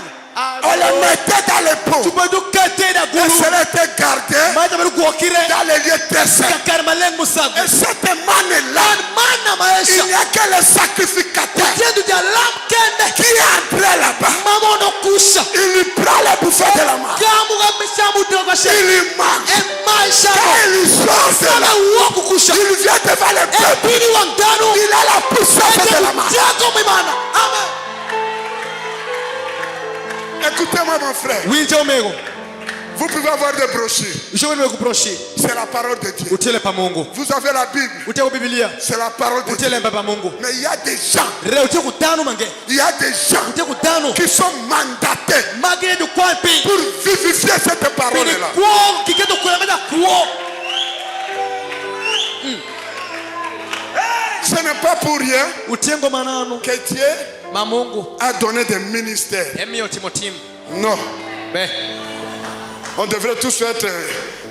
On les mettait dans les pots. jubejukate da Et gulu cela était gardé maja birukokire dans les lieux très saints. kakar maleng musagu Et cette manne-là, mana maisha il n'y a que le sacrificateur tendu ja lam kende qui est entré là-bas. mamono kusha Il lui prend la bouffée de la manne. kamu gamishamu dogo she Il lui mange. maisha Quand il sort de sana là, woku kusha il vient devant le peuple. pini wangdanu Il a la puissance de la manne. jako mimana amen Écoutez-moi, mon frère. winje omego Vous pouvez avoir des brochures. ushobora kuproshi C'est la parole de Dieu. utele pa Mungu Vous avez la Bible. utele Biblia C'est la parole de Dieu. utele pa Mungu Mais il y a des gens. re utele kutano mange Il y a des gens utele kutano qui sont mandatés magire du kwampi pour vivifier cette pini parole-là. kwa kiketo kulameza kuo Ce n'est pas pour rien utengo manano que Dieu mamungu a donné des ministères. emiyo timotim Non. be On devrait tous être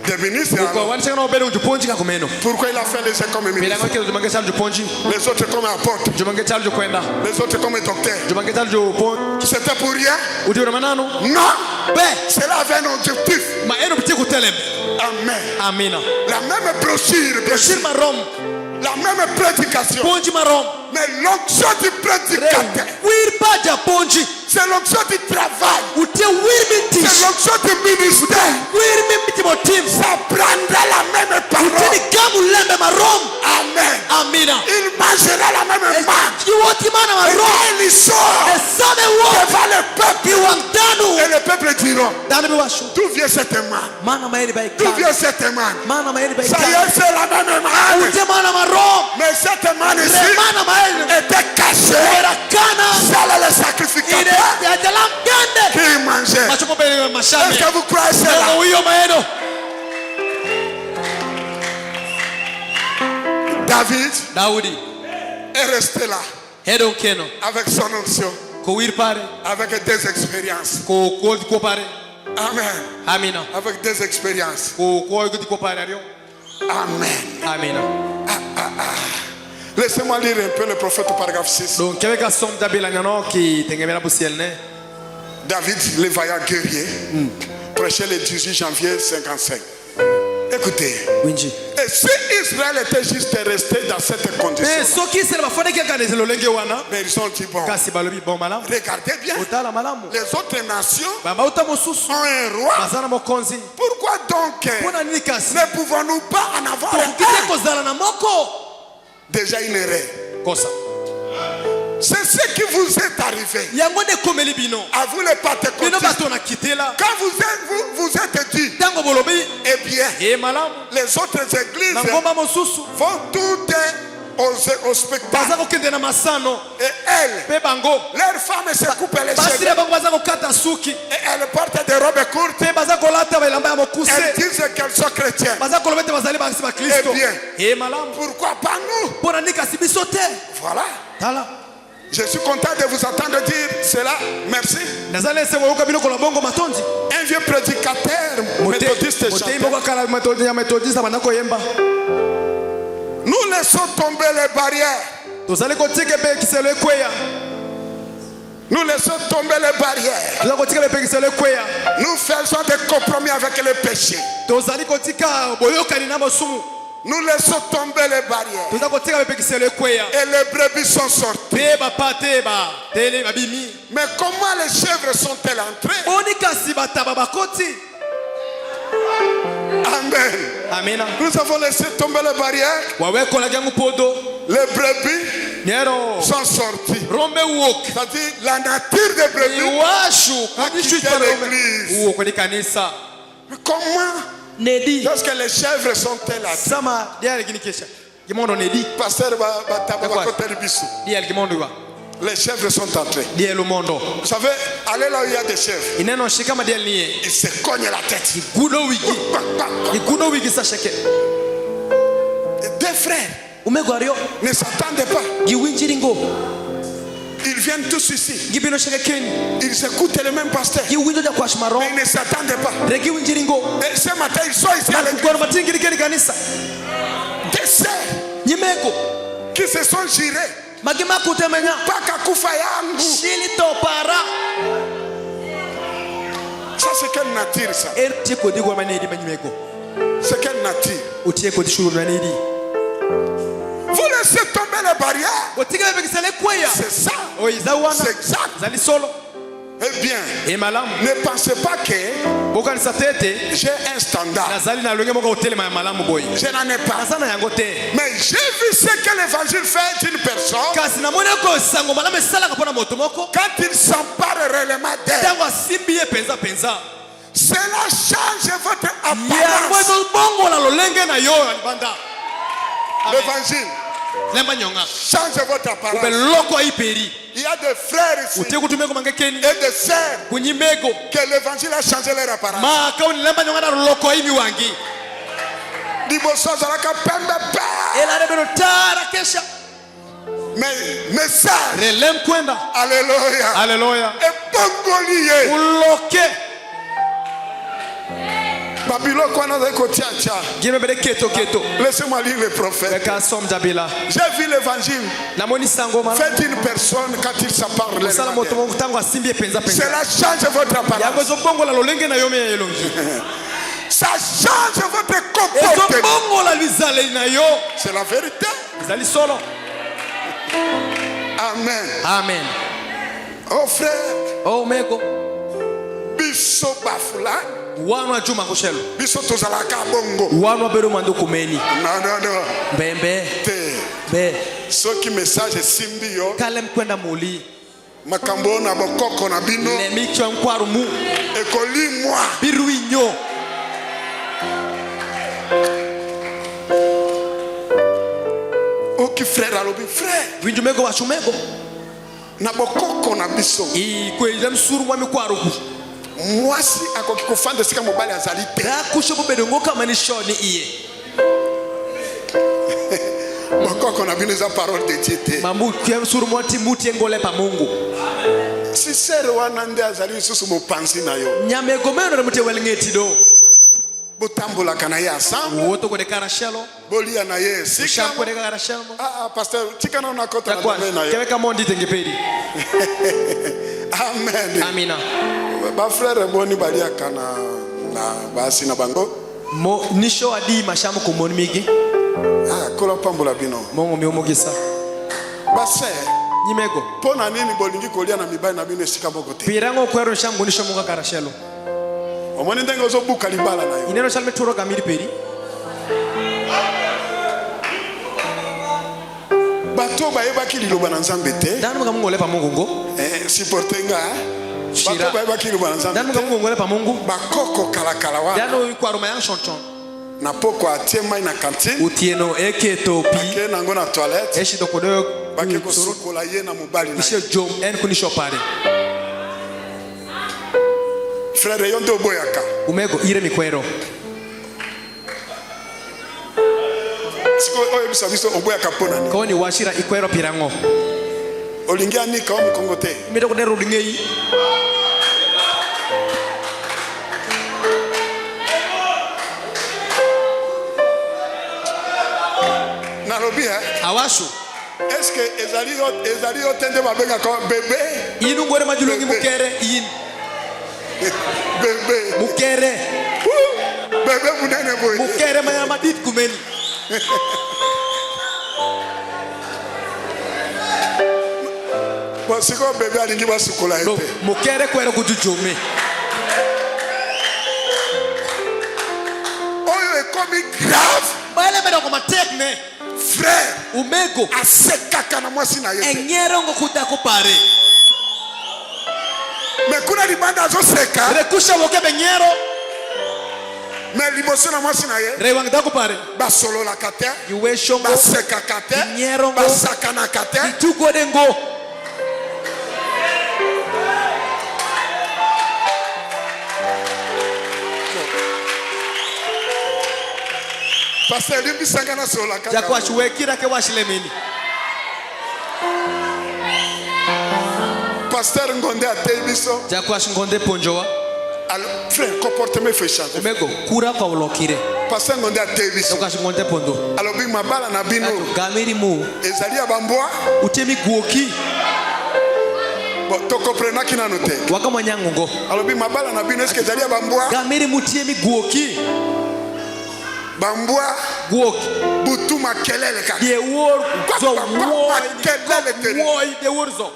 des ministres. kwa Alors, wanise kana obere ujuponji kakumeno pourquoi il a fait les uns comme bila ministres, ngake jumange chal juponji les autres comme apôtres, jumange chal jukwenda les autres comme docteurs? jumange chal jupon C'était pour rien? utira manano Non. be Cela avait un objectif. ma eno piti kutelem Amen. Amina. La même brochure, bien sûr. Brochure marom. La même prédication. Ponji marom. Mais l'onction du prédicateur, Wir paja ponji. c'est l'onction du travail. Ute wir C'est mintish. l'onction du ministère. Wir minti motim. Ça prendra la même Uteni parole. gamu lembe marom. Amen. Amina. Il mangera la même manne. Kiwoti mana Et marom. quand il sort Esame wo. devant le peuple, Kiwantanu. et le peuple diront, Dani biwashu. d'où vient cette manne? Mana maeni bai. D'où vient cette manne? Mana maeni bai. Ça y est, c'est la même manne. Ute mana marom. Mais cette manne ici Remana maeni. était cachée. Era kana. C'est le Ine sacrificateur ajalam gande. qui mangeait. Machopo bele mashame. Est-ce que vous croyez cela? Ndio hiyo maeno. David Daudi. est resté là Hedo keno. avec son onction, Ko wir pare. avec des expériences. Ko pare. Amen. Amina. Avec des expériences. Ko pare ario. Amen. Amina. Laissez-moi lire un peu le prophète au paragraphe 6. Donc kebe ka som dabila ngano ki tengemela busiel ne. David, le vaillant guerrier, prêchait le 18 janvier 55. Écoutez, Winji. et si Israël était juste resté dans cette condition, Soki sele bafone ke kaneze lo lenge wana. mais ils ont dit bon, Kasi balobi bon malamu. regardez bien, Otala malamu. les autres nations Baba utamosusu. ont un roi. Bazana mokonzi. Pourquoi donc Pona nini kasi? ne pouvons-nous pas en avoir Kite un? kozala na moko. Déjà une erreur. Kosa. C'est ce qui vous est arrivé. Yango ne komeli bino. À vous les Bino Pentecôtistes. bato na kitela. Quand vous êtes dit, Tango bolobi. eh bien, E malamu. les autres églises Na ngomba mosusu. vont toutes au spectacle. Baza kokende na masano. Et elles, Pe bango. leurs femmes se coupent les Basi cheveux. le bango baza kokata suki. Et elles portent des robes courtes. Pe baza kolata belamba ya mokuse. Elles disent qu'elles sont chrétiennes. Baza kolobete bazali basi ba Kristo. Eh bien. E malamu. Pourquoi pas nous? Pona nika sibiso te. Voilà. Tala. Je suis content de vous entendre dire cela. Merci. Nazale se woka bino kola bongo matondi. Un vieux prédicateur méthodiste Mote chantait. imboka kala metodiste bana koyemba. Nous laissons tomber les barrières. Tozali kotike pe kiselo ekweya. Nous laissons tomber les barrières. Tozali kotike pe kiselo ekweya. Nous faisons des compromis avec le péché. Tozali kotika boyokani na mosumu. Nous laissons tomber les barrières. Tozali kotika pe kiselo ekweya. Et les brebis sont sorties. Pe ba pate ba tele babimi. Mais comment les chèvres sont-elles entrées? Onika si bataba bakoti. Amen. Amina. Nous avons laissé tomber les barrières. Wawe kola jangu podo. Les brebis Nero. sont sorties. Rombe wok. C'est-à-dire la nature des brebis. Iwashu. a quitté l'église. Uo kwenye kanisa. Mais comment? Nedi. Lorsque les chèvres sont-elles entrées? Sama dia alikini kesha. Gimondo nedi. Pasteur Batabakotelibisu. Dia alikimondo wa. Les chèvres sont entrées. Dia lumondo. Vous savez, allez là où il y a des chèvres. Ineno shikama dia liye. Ils se cognent la tête. Gudo wiki. Pac, pac. Igudo wiki sa sheke. Deux frères Umegwario. ne s'attendent pas. Giwinjiringo. Ils viennent tous ici. Gibino sheke keni. Ils écoutent le même pasteur. Giwindo ja kwashmaro. Mais ils ne s'attendent pas. Regi winjiringo. Et ce matin, ils sont ici à l'église. Kwa matingiri keni kanisa. Des sœurs Nyimeko. qui se sont girées. Magema kutemenya. Paka kufa yangu. Shili to para. Ça, c'est quelle nature, ça? Ertie kodi kwa manedi manyimeko. C'est quelle nature? Utie kodi shuru manedi. Vous laissez tomber les barrières. Otiga bekisele kweya. C'est ça. Oizawana. C'est exact. Zali solo. Eh bien, E malamu. ne pensez pas que Bokanisa tete. j'ai un standard. Nazali na longe moka hotel ma malamu boy. Je n'en ai pas. Nazana yango te. Mais j'ai vu ce que l'évangile fait d'une personne Kasi na mone ko sango malamu sala kapona moto moko. quand il s'empare réellement d'elle. Tango simbiye penza. Cela change votre Yango apparence. to bongo la lolenge na yo banda. L'évangile Lemba nyonga. change votre Ube apparence. loko iperi. Il y a des frères ici Utie kutumeko mangekeni. et des sœurs Kunyimeko. que l'évangile a changé leur apparence. Ma kauni lemba nyonga na loko imi wangi. Liboso azalaka pembe pe. Ela rebelo tara kesha. Mais ça, Relem kwenda. alléluia. Alléluia. Et bongolier. Uloke. Babylone quoi dans kotiacha. Gime bede keto. Laissez-moi lire le prophète. Beka som dabila. J'ai vu l'évangile Na moni sango malamu. fait une personne quand il s'empare Sala moto réellement. mo tango asimbie penza. Cela change votre apparence. Yango zo bongo la lolenge na yo me elongi. ça change votre Et comportement. bongo la bizale na yo. C'est la vérité. Zali solo. Amen. Amen. Oh frère, Oh meko. biso bafula, Wanu ajuma kushelo. biso tozalaka bongo. Wanu abedo mando kumeni. Non. Bembe. Te. Be. Soki message simbi yo, Kalem kwenda muli. makambo na bokoko na bino, Le micho mkwaru mu. ekoli moi. Biruinyo. Oki frère alobi frère, Winjumeko wa shumeko. na bokoko na biso. Ikweza msuru mwa mikwaru ku. Mwasi akoki kofanda sika mobali azali te. Rakusho bubedongo kama ni shoni iye. Bokoko na bino eza parole de Dieu te. Mamu kwa msuru mwati muti engole pa Mungu. Si sere wana nde azali susu mopanzi na yo. Nyame gomeno na mute welngeti do. Botambolaka na ye ensemble, Woto kode karashelo. bolia na ye esika. Sham kode karashelo. Pasteur, tika na unakota na Kwa domaine na yo. keweka mondi tengepedi. Amen. Amina. Ba frère boni baliaka na basi na bango. Mo nisho adi mashamu kumoni migi. Kola pambola bino. Mungu miumugisa. Ba sœur, Nyimego. pona nini bolingi kolia na mibali na bino esika moko te. Pirango kwero shamu nisho munga karashelo. Omoni ndenge ozobuka libala na yo. Ineno shalme turo gamiri peri. Bato bayebaki liloba na Nzambe te. Danu mga Mungu lepa Mungu ngo. Supportenga. Shira. Bato bayebaki liloba na Nzambe Danu mga te. Mungu lepa Mungu. Bakoko kalakala wana. Danu kwa ruma yang chonchon. Na poko atie mai na cantine. Utieno eke topi. Ke nango na toilette. Eshi dokodo. Baki kosukola ye na mobali na ye. Nisho jom en kunisho pare. Frère yo nde oboyaka. Umego ire mikwero. Siko oyo bisa biso oboyaka pona ni. Koni washira ikwero pirango. Olingi anika o mikongo te. Mido kode rudingei. Nalobi Awashu. est-ce que ezali yo tende babenga ko bébé? Inu ngore majulungi mukere in. Bébé. Mukere. Bébé munene boy. Mukere maya madit kumeni. Bon siko bébé alingi basukola No, ete. mukere kwero kujujome. Oyo ekomi grave. Baile medo koma tekne. Frère, Umego. asekaka na mwasi na ye te. Enyero ngo kuta kupare. Mais kuna libanda azoseka, Rekusha woke benyero. mais liboso na mwasi na ye Rewang da kupare. basololaka te, Yuwe shongo. basekaka te, Nyero ngo. basakanaka te. Tugo dengo. Pasteur limbisanga na sololaka. Jakwa shuwe kira ke washilemeni. Pasteur Ngonde atei biso. Jakwa shingonde ponjowa. Alors, frère, comportement faut changer. Umego kura kwa ulokire. Pasteur Ngonde atei biso. Jakwa shingonde pondo. Alobi mabala na bino Gamiri mu. ezali ya bambwa. Utemi guoki. Bon, tokoprenaki nano te. Waka manyango. Alobi mabala na bino eske ezali ya bambwa. Gamiri mutiemi guoki. Bambwa Guoki. butu makelele kaka. The word zo Makelele woi the word zo.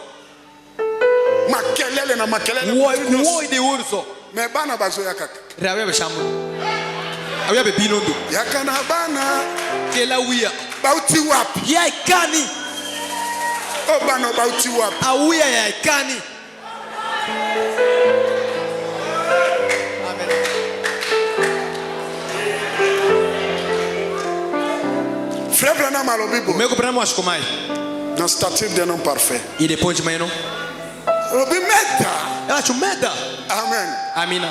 makelele na makelele. Woi the word zo. Mais bana bazoya kaka. Rawe be shamu. Awe be binondo. Yaka na bana Kela wia. bauti wapi? Ya ikani. O bana bauti wapi? Awia ya ikani. Amen. Frère Branham alobi bo. Umego bramo ashikomai. Dans stature d'un homme parfait. Ile ponji maino. Alobi meta. Ya chumeda. Amen. Amina.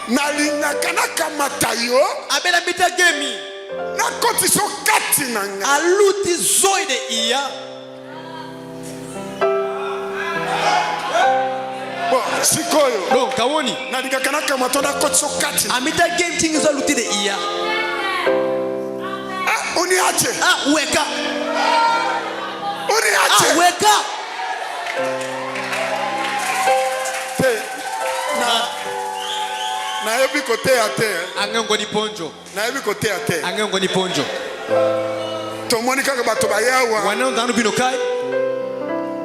Nalingaka nakamata yo Abela mita gemi. nakoti so kati na nga. Aluti zoide iya. Bon, sikoyo No, kawoni. nalingaka nakamata nakoti so kati na. Amita game thing is aluti de iya. Ah, uniache. Weka. Uniache. Weka. Te, na nayebi côté à terre angengo ni ponjo nayebi côté à terre angengo ni ponjo tomoni kaka bato bayawa wana ndanu bino kai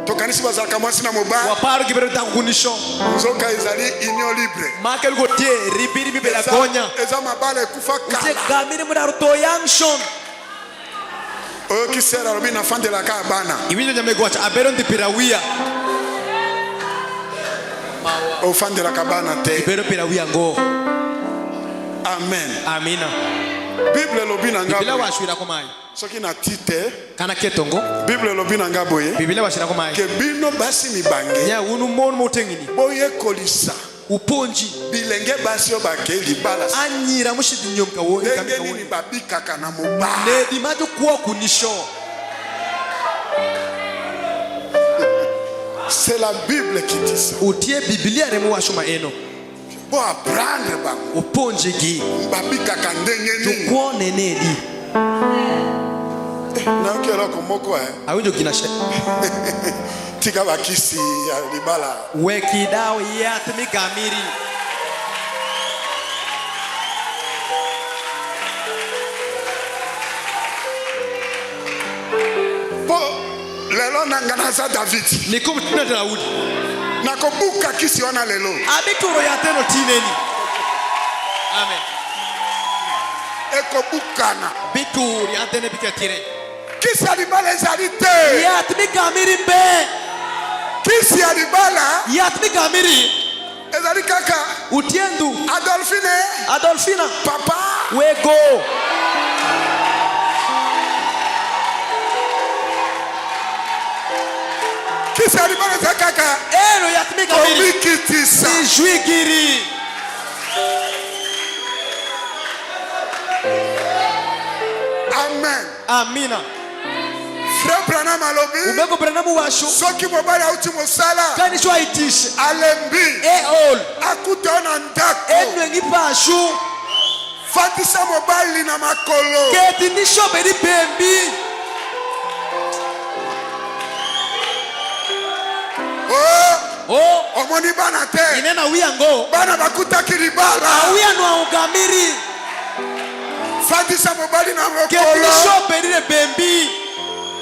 tokanisi bazalaka mwasi na mobali waparo kibero tangunisho nzoka ezali union libre makel gotie ribiri bibela gonya eza mabala ekufa ute kala gamiri mudaruto yanshon oyo kisera lobi nafandelaka ya bana ibinyo nyamegwacha abero ndipirawia ofandelaka bana te ibero pirawia ngo amen amina bible lobi na bibila ngabo washwira ko mai soki na tite kana ketongo bible lobi na ngabo ye bibila washira ko mai ke bino basi mibange ya unu mon motengini boyekolisa uponji bilenge basi oyo bakei libala anyira mushidinyo mkawo ndenge nini babikaka na mobali ne dimaju kwa kunisho c'est la bible qui dit ça utie biblia remo washuma eno po apprendre bango uponji gi babikaka ndenge nini kuone nedi nayoki eloko moko awinjo kinashe tika bakisi ya libala wekidao yatmi gamiri po lelo nanga naza david nikumtina daudi nakobuka kisi wana lelo abituro yateno tineni amen ekobukana bituri yatene bikatire kisi ya libala ezali te yatmi gamiri mbe kisi ya libala yatmi gamiri ezali kaka utiendu adolfina papa wego kisi ya libala ezali kaka eno yatmi gamiri komikitisa ijuigiri amen amina frère Branham alobi ubeko branamu washo soki mobali auti mosala kanisho aitishe alembi eol akuta na ndako enwengi pashu fatisa mobali na makolo keti nisho bedi pembi oh omoni bana te inena wiyango bana bakutaki libala awiyanu augamiri fatisa mobali na keti makolo nisho bedi ne pembi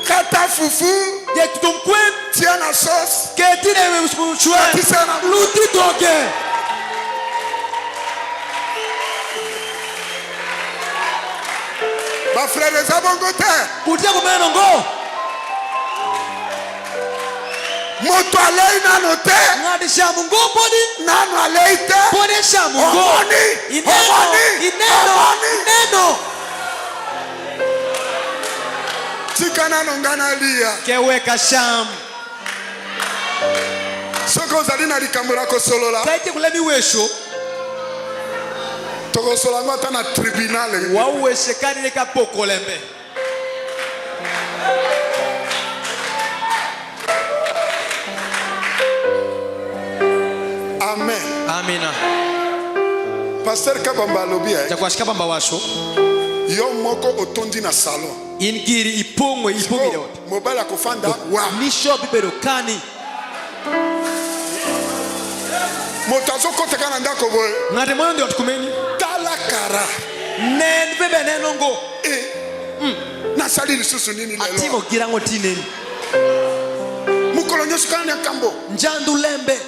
kata fufu yetutumkwen tia na sauce keti ne chwe Fatisa na luti doge bafrere eza bongo te kutia kumeno ngo moto alei nano te ngadi shamu ngo podi nano alei te podi shamu ngo omoni ineno tika nano nga nalia keweka sham soki ozali na likambo ya kosolola kaiti kulemi wesho tokosola ngo ata na tribunal wauweshe kanile kapokolembe amen amina paster kabamba alobi jakwashika bamba washo yo moko otondi na salon ingiri ipongwe ipongire wote mobali akofanda wa nisho bibero kani moto azokotaka na ndako boye ngati moyo ndio tukumeni tala kara nen bebe nenongo nasali lisusu nini atimo lelo girango tineni mokolo nyonso kana na nkambo njandu lembe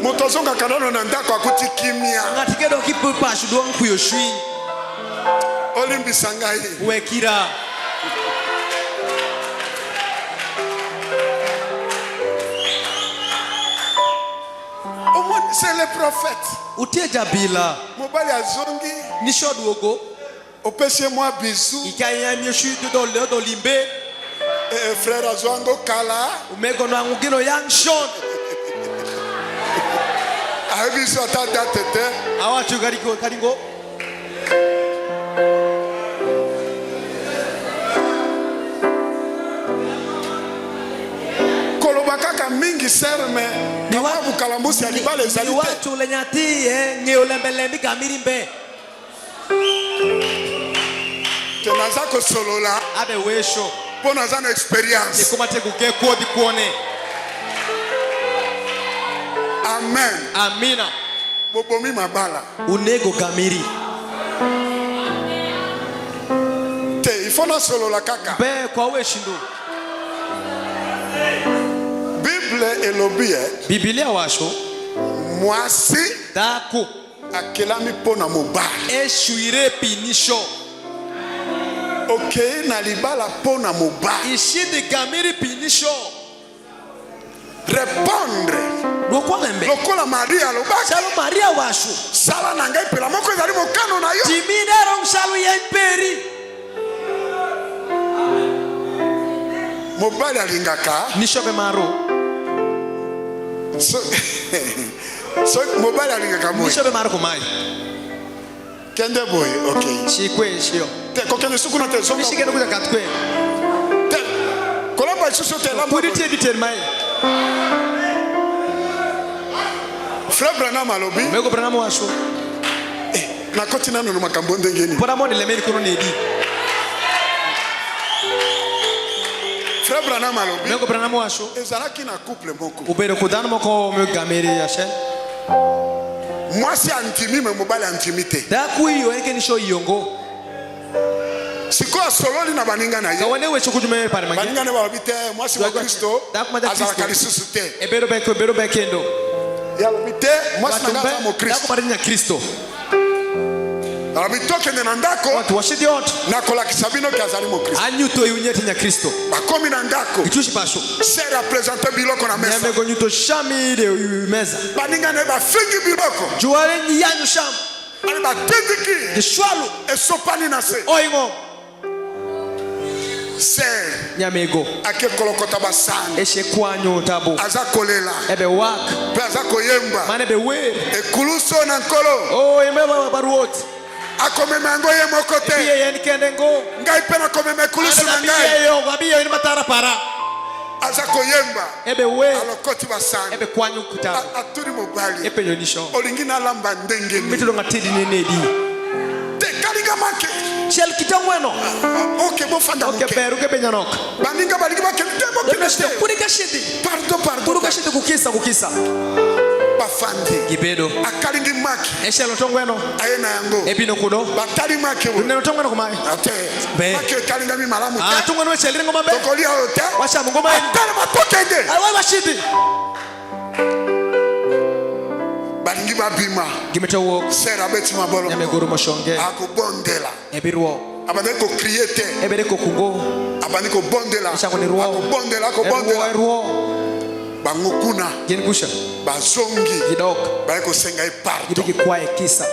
moto azongaka nano na ndako akuti kimia ngati kedo kipupashu duang kuyo shwi olimbisa ngai wekira omoni c'est le prophète utie jabila mobali azongi nisho duogo opesi ye mwa bizu ikanyamye shwi do limbe frère azwango kala umegono angugino yanshon ayebi biso ata date te awacho karingo koloba kaka mingi serme bukalambusi ya libala ezali te watu lenyati ngeolembelembi kamiri mbe te naza kosolola abe wesho mpo naza na experience nikomate kukekodi kuone amen amina bobomi mabala unego gamiri te il faut na solo la kaka be kwa weshindo Bible elobi Biblia washo mwasi dako akelami pona mobali eshuire pinisho okei na libala pona mobali ishidi gamiri pinisho répondre lokwalembe lokola Maria lobaki shalo Maria washo sala na ngai pela moko ezali mokano na yo timidero mshalo yemperi mobali alingaka nishobe maro so mobali alingaka moyi nishobe maro komai kende boy okay shikwe shio te kokende sukuna te zonga mishigeno kuja katkwe te kolomba isusu te lamba puriti edited mai Frère Branham alobi mego Branham washo na koti nano no makambo ndengeni pora mo lemeni kono nedi Frère Branham alobi mego Branham washo ezalaki na couple moko ubere kudana moko me gamiri yashe mwasi antimi me mobali antimi te daku iyo eke nisho iyongo siko asololi na baninga na ye kawane wecho kujume pare mangi baninga ne balobi te mwasi wa Kristo azalaka lisusu te ebero bekendo yalobi te mwasi na ngaza mo Kristo dako barinya Kristo alobi tokende na ndako watu washidi yote nakolakisa bino ke azali mo Kristo anyuto yunyeti nya Kristo bakomi na ndako itushi pasho sere apresente biloko na mesa nyamego nyuto shami de meza baninga ne bafingi biloko juare ni yanyu sham ali batindiki gishwalu esopani na se oingo sere nyamego akekolokota basani eshe kwanyu tabu aza kolela ebe wak mpe aza koyemba mane be we ekuluso na nkolo oh emeba baruot akomema yango ye moko te ebiye yen kendengo ngai mpe nakomema ekulusu na ngai abiye yo babiye ni matara para aza koyemba ebe we alokoti basani ebe kwanyu kutabu aturi mobali ebe yonisho olingi nalamba ndenge nini mitolo ngatidi nenedi te kalinga make shel kitongweno oke bofanda oke moke beru ke benyanok baninga balingi bakende te bokende te kurika shidi pardon kuruka shidi kukisa bafandi gibedo akalingi maki eshelo tongweno aye na yango ebino kudo batali maki bo neno tongweno kumai ate Be. maki kalinga mi malamu ah te tongweno sheli ngoma be tokolia oyo te washa ngoma en atala matokende awa bashidi balingi babima gimeto wo sere abeti mabolo nyameguru moshonge akobondela ebirwo abandi kokrie te ebere kokungo abandi kobondela Ishako ni ruo. akobondela ruo bango kuna gengusha bazongi gidok bali kosenga epardo gidiki kwae kisa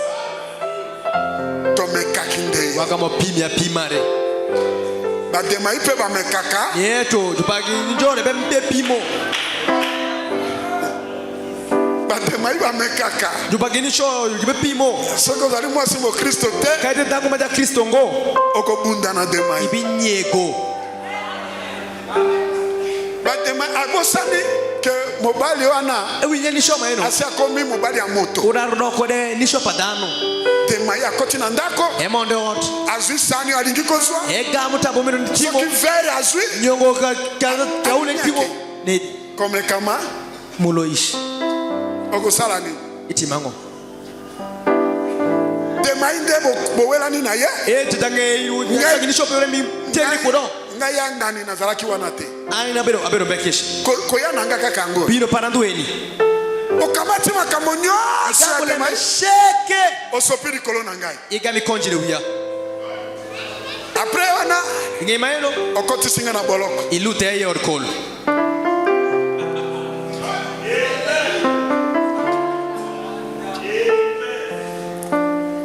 tomekaki nde wagamo pimare bademai mpe bamekaka yeto tupagi njore bembe pimo bademai bamekaka tupagi nisho gibe pimo soki ozali mwasi mokristo te kaite tangu maja Kristo ngo okobunda na demai ibinyego bademai abosani ke mobali wana ewinye nisho maeno asi akomi mobali ya moto urarudoko de nisho padano demai akoti na ndako emonde ot azwi sani oyo alingi kozwa ega mutabomero ntimo soki vere azwi nyongo kaule ntimo ne komekama muloishi okosala nini itimango demai nde bowelani na ye titange nyagi nisho pere mi teni kudo ngai ya ngani nazalaki wana te ani na abero bekesh koya na nga kaka yango bino parandueni okamati makambo nyonso ya ikakule demai sheke osopi likolo na ngai igami konjile uya apres wana ngemaelo okotisi nga na boloko ilute ye orkol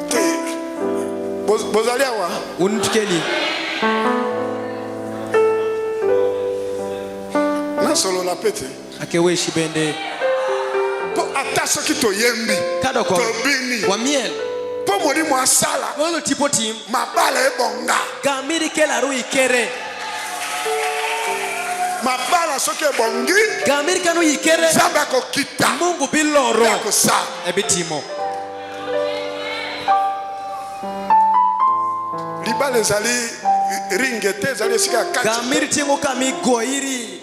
te bozali awa untukeni nasolola pe te akeweshi bende mpo ata soki toyembi kadoko tobini wa miel mpo molimo asala ozo tipo tim mabala ebonga gamiri kela ru ikere mabala soki ebongi gamiri kanu ikere nzambe akokita Mungu biloro akosala ebitimo libala ezali ringe te ezali esika ya kati gamiri tingo kami goiri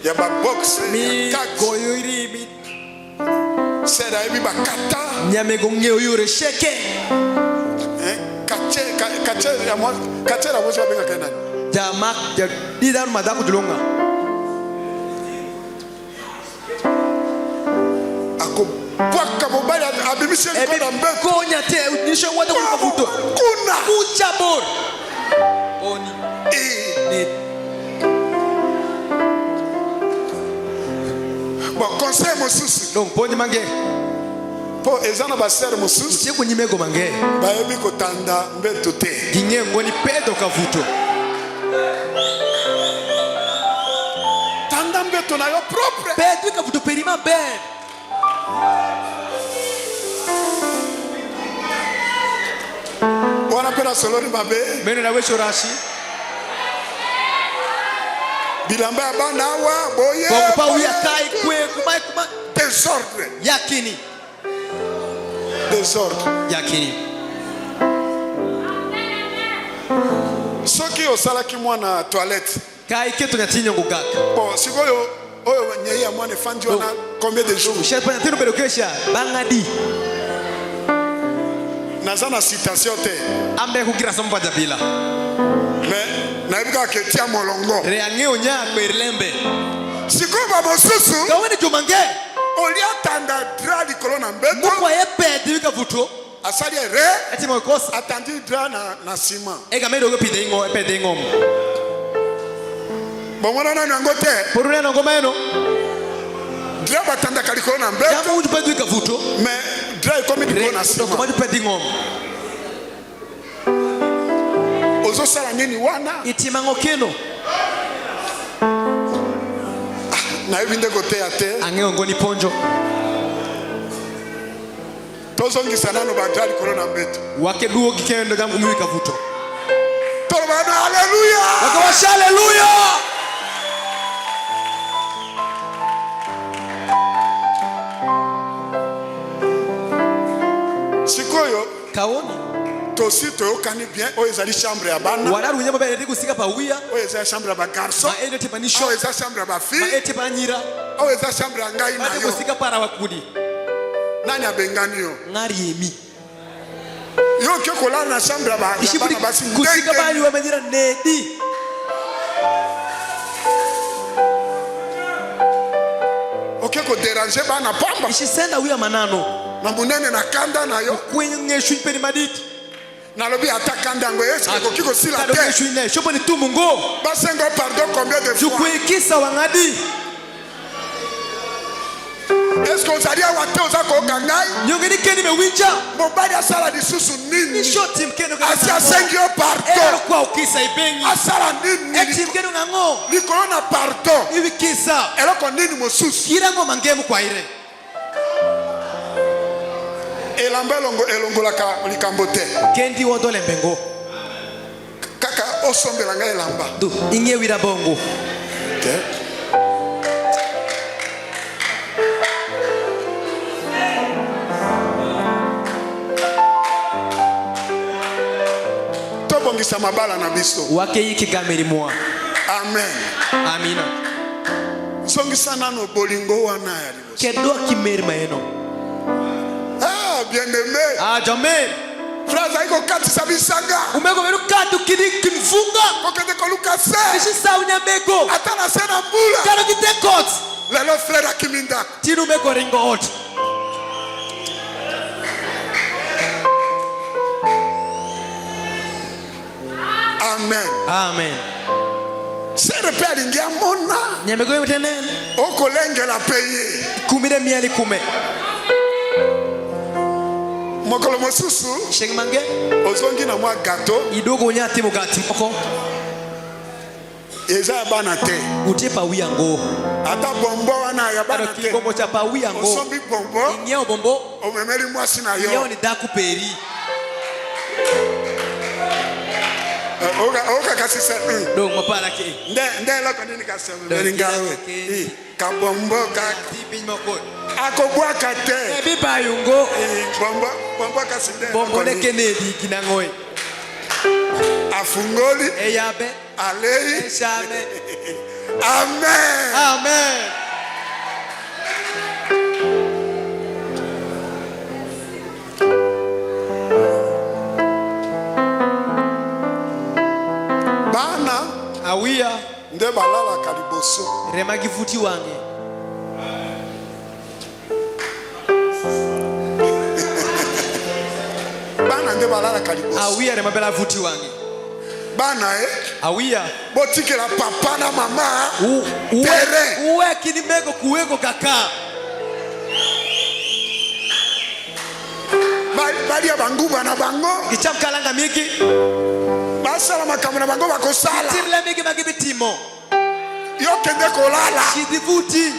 ya baboxe ya kati mi goiri mi sere nayebi bakata Nyamego ngeo yure sheke. kache ya mwa kache la moja benga kana Jamak ya dida madaku dulonga. ako paka mobali abimishe ko na mbeko Konya te nisho wata kwa vuto. kuna Kucha bor. Oni. Ni bon conseil mosusu donc poni mange. po ezana ba ser mosusu Siku nyimego mange. bayebi kotanda mbeto te Ginye ngoni pedo kavuto. tanda mbeto na yo propre Pedo kavuto perima ben. wana pena solori mabe Meno na wesho rashi. bilamba ya bana awa boye Bongo pa uya kai kwe kuma désordre yakini. Yakini. soki osalaki mwana toilette Kai keto nyatinyo ngugaka. bon sikoyo oyo nyei ya mwana efandi wana combien de jours Shepa nyatino belokesha bangadi. naza na citation te Ambe kugira somba jabila. mais nayebi kaka ketia molongo Reange onya berlembe. sikoyo bamosusu Kaweni jumange. olia tanda dra likolo na mbeto Mukwa ye pedo kavuto. asali ere Eti mo kosa. atandi dra na nsima Ega medo go pide ngo pede ngom. bomona nani yango te Porune no ngoma eno. dra batandaka likolo na mbeto Jamu uju pedo kavuto. mais dra ekomi likolo na nsima Ngoma pede ngom. ozosala nini wana Itimango keno. nayebi nde koteya te Ange ngoni ponjo. tozongisa nano badra likolo na mbeto Wake duo kikendo jamu mwi kavuto. tolobana haleluya Wakawasha haleluya. sikoyo Kaoni. tosi toyokani bien oyo ezali chambre ya bana Wala runyama ba edi kusika pa wia. oyo eza chambre ya bagarso Ma edi te manisho. oyo eza chambre ya Ma bafille eti banyira. oyo eza chambre ya ngai na Adi yo kusika para wakudi. nani abengani yo Ngari emi. yo oke kolala na chambre ya Ishiburi bana basi kusika bali wa manyira nedi. oke koderange bana pamba Ishisenda wia manano. na monene na kanda na yo Kwenye ngeshu peni maditi. nalobi ata kanda yango esi ekoki kosila Kado te ngeshu ine. Shopo ni tumungo. basenga pardon combien de fois Jukuikisa wangadi. est-ce que ozali awa te oza koyoka ngai Nyongeni keni mewinja. mobali asala lisusu nini Nishoti mkeno asi asengi yo pardon Ero kwa ukisa ibengi. asala nini Eti mkeno ngango. likolo na pardon Iwi kisa. eloko nini mosusu Kirango mangemu kwa ire. elamba elongolaka likambo te Kendi wodole mbengo. kaka osombela ngai elamba Du inge wira bongo. tobongisa mabala na biso Wake yiki gameri mwa. amen Amina. zongisa nano bolingo wana ya liboso Kedo kimeri maeno. bien aimé Ah jamais. frère zali kokatisa bisanga Umego beru katu kidi kimfunga. kokende koluka se Ishi saunya mego. ata na se na mbula Kano kite kot. lelo frère akimi ndako Tinu mego ringo hot. amen Amen. sere mpe alingi amona Nyamego yotenene. okolengela mpe ye Kumire mieli kume. mokolo mosusu Sheng mange. ozongi na mwa gato Idogo nyati mugati moko. eza ya bana te Utepa wiyango. ata bombo wana ya Kano bana te kibombo cha pa wiyango. osombi bombo Nyeo bombo. omemeli mwasi na Nyeo yo ni daku peri. okaka sise Donc mapara ke. nde eloko nini kasomeli ngawe Ke. kabombo Tipi moko. akobwaka te Ebi bayungo. bombo kasi nde Bombo ne eloko nini. Kennedy kinangoe. afungoli Eyabe. alei Eshame. amen Amen. nde balalaka liboso. remagi vuti wange. Bana nde balalaka liboso. Awia remabela vuti wange. Bana Awia. botikela papa na mama terrain. Uwe kinimego kuweko kaka. Balia banguba na bango. Kichamkalanga miki. Basala makambo na bango bakosala. Tirle miki magibitimo. Yo kende kolala. Shidivuti.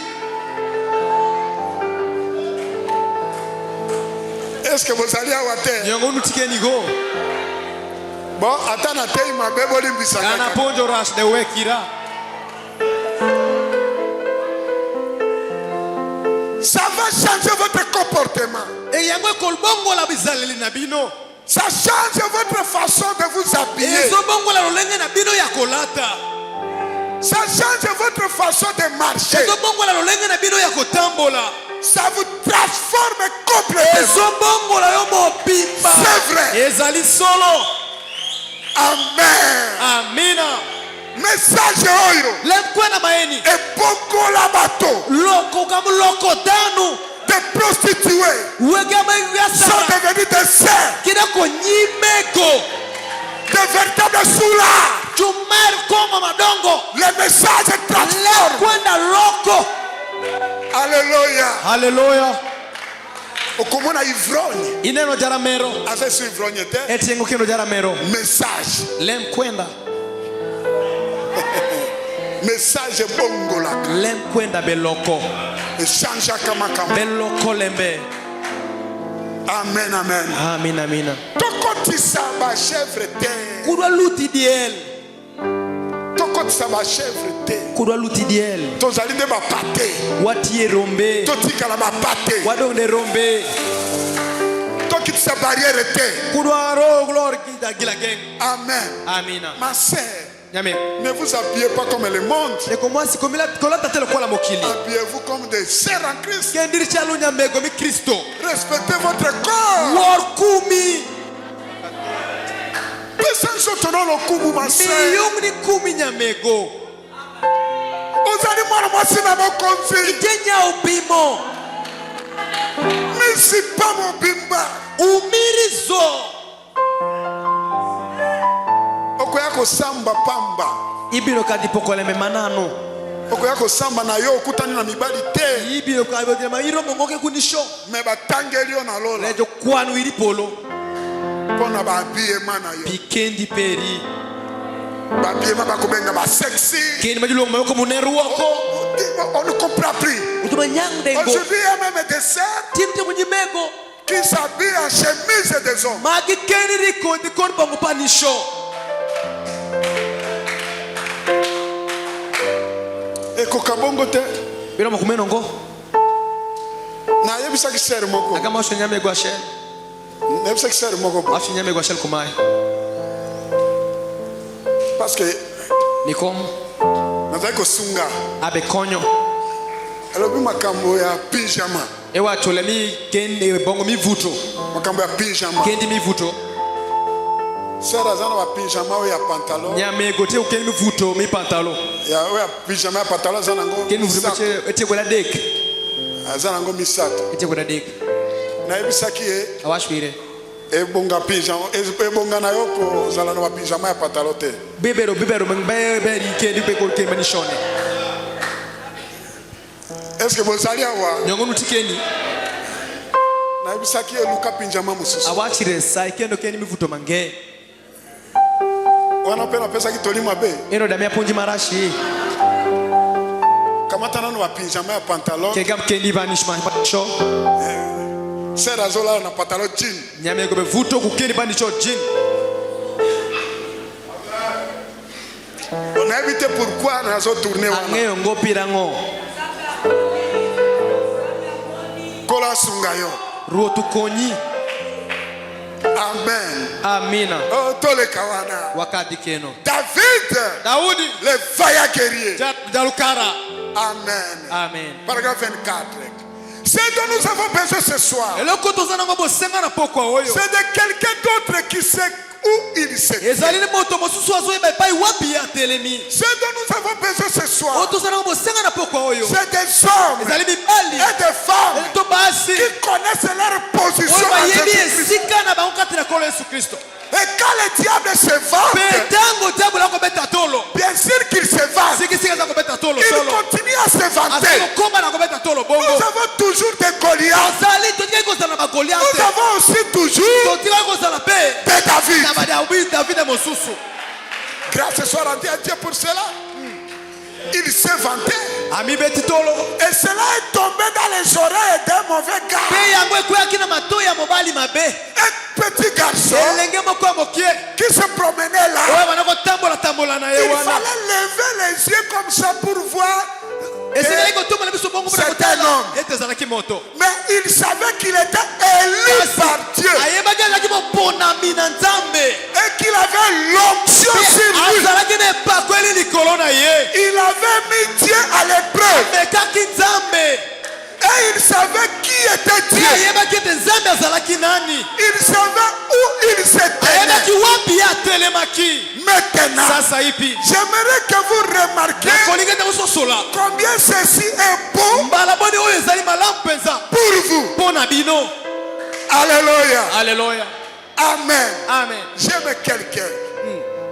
Est-ce que vous allez avoir terre? Nyongo nutikeni go. Bon, attends na tei mabeboli mbisaka. Kana ponjo rash de wekira. Ça va changer votre comportement. E yango kolbongo la bizaleli na bino. Ça change votre façon de vous habiller. Ezo bongo la lolenge na bino ya kolata. Ça change votre façon de marcher. Ezo bongo la lolenge na bino ya kotambola. Ça vous transforme complètement. Ezo bongo la yo mobimba. C'est vrai. Ezali solo. Amen. Amina. Message oyo. Lemkwena maeni. Epokola bato. Loko kamu loko danu. Des prostituées Wegama sont yasa. devenues des sœurs. Kina ko nyimeko. Des véritables soulards. Jumer koma madongo. Le message transforme. Lemkwenda loko. Alléluia. Hallelujah. Okomona ivrogne. Ineno jaramero. Ase su ivrogne te. Etengo kino jaramero. Message. Lemkwenda. Message bongolaka. Lemkwenda beloko. Change kama kama. Beloko lembe. Amen, amen. Amina, amina. Tokotisa ba chèvre te. Kudwa luti diel. Tokotisa ba chèvre te. Kudwa luti diel. Tozali nde ba pate. Watie rombe. Totikala ba pate. Wadonde rombe. Tokitisa barrière te. Kudwa ro glory kita gila geng. Amen. Amina. Ma sœur, Nyame. ne vous habillez pas comme le monde. E komwa si komila kolata tele kwa la mokili. Habillez-vous comme des sœurs en Christ. Kendiri chalu nyamego mi Kristo. Respectez votre corps. Lord kumi. Personne s'autonome au kubu, ma sœur. Miyung ni kumi nyamego. Ozali mwana mwasi na mokonzi. Itenya upimo. Misi pa mobimba. Umirizo. Okoya kosamba pamba. Ibiro kadipokole me manano. Okoya kosamba na yo okutani na mibali te. Ibiro kadipokole ma iro mongoke kunisho. Me batangeli yo na lola. Lejo kwanu iri polo. Pona ba habillema na yo. Pikendi peri. Ba habillema ba kobenga ba sexy. Kendi majulo mayoko muneru wako. On ne comprend plus. Utuma nyang dengo. Aujourd'hui, il y a même des sœurs Timte munyimego. qui s'habillent en chemise des hommes. Magi kendi riko di kon bangu panisho. Eko kabongo te. Biro makumeno ngo. Na yebisa ki sœur moko. Agama osho nyamego ashel. Na yebisa ki sœur moko. Osho nyamego ashel kumai. Parce que Nikom. nazali kosunga. Abe konyo. Alobi makambo ya pyjama. Ewa chole mi kendi bongo mi vuto. Makambo ya pyjama. Kendi mi vuto. Sœur azana ba pyjama o ya pantalon. Nyamego te kendi mi vuto mi pantalo. Ya o ya pyjama ya pantalon azana ngo. Kendi vuto ete gola dek. Azana ngo misato. Ete gola dek. Na yebisa ki Awashwire. ebonga pyjama ebonga na yo ko zala na ba pyjama ya pantalon te. Bibero mberi kendi pe ko kendi manishone. Est-ce que vous allez avoir? Nyongo nutikeni. Na yebisa ki eluka pyjama mususu. Awachire sai kendo kendi mi vuto mange. Wana pena pesa ki toli mabe. Eno damia ponji marashi. Kamata nanu ba pyjama ya pantalon. Kegam kendi banishma show. Sœur azola na pantalon jean. Nyamego be vuto ku kendi banisho jean. On a évité pourquoi nous avons tourné. Angeyo ngo pirango. Kola sungayo. Ruo tukonyi. Amen. Amina. Oh, tole kawana. Wakati keno. David, Daudi. le vaillant guerrier. Jalukara. Amen. Amen. Paragraphe 24. Ce dont nous avons besoin ce soir, Eloko tozana ngo bosenga na poko oyo. c'est de quelqu'un d'autre qui sait où il se tient. ezali ni moto mosusu azoyeba epai wapi ye atelemi Ce dont nous avons besoin ce oyo soir, tozala na bosenga na pokwa oyo c'est des hommes ezali mibali et des femmes to basi qui connaissent leur position oyo en bayebi Jésus-Christ. esika na bango kati na nkolo yesu kristo Et quand le diable se vante, mpe ntango diabolo akobeta tolo bien sûr qu'il se vante, sikisika aza kobeta tolo il solo continue à se vanter. aza kokoma na kobeta tolo Nous bongo avons toujours des Goliaths. ozali totikali kozala na Nous bagoliate avons aussi toujours totikali kozala mpe des David. na badavide mosusu Grâce soit rendue à Dieu pour cela. Il s'est vanté. amibeti tolo Et cela est tombé dans les oreilles d'un mauvais gars. mpe yango ekweyaki na matoi ya mobali mabe Un petit garçon elenge moko ya mokie qui se promenait là. oyo bana kotambola na ye Il wana fallait lever les yeux comme ça pour voir. esekali kotombola biso bongo mpona C'est un kotala homme. ete ezalaki moto Mais il savait qu'il était élu par Dieu. ayebaki azalaki moponami na nzambe Et qu'il avait l'onction sur lui. azalaki na epakweli likolo na ye Il avait mis Dieu à l'épreuve. amekaki nzambe Et il savait qui était mpe Dieu. ayebaki ete nzambe azalaki nani Il savait où il se ayebaki tenait. wapi ye atelemaki Maintenant, sasa ipi j'aimerais que vous remarquiez nakolingi ete kososola combien ceci est beau mbala boni oyo ezali malamu mpenza pour vous. mpo na bino Alléluia. aleluya Amen. amen J'aime quelqu'un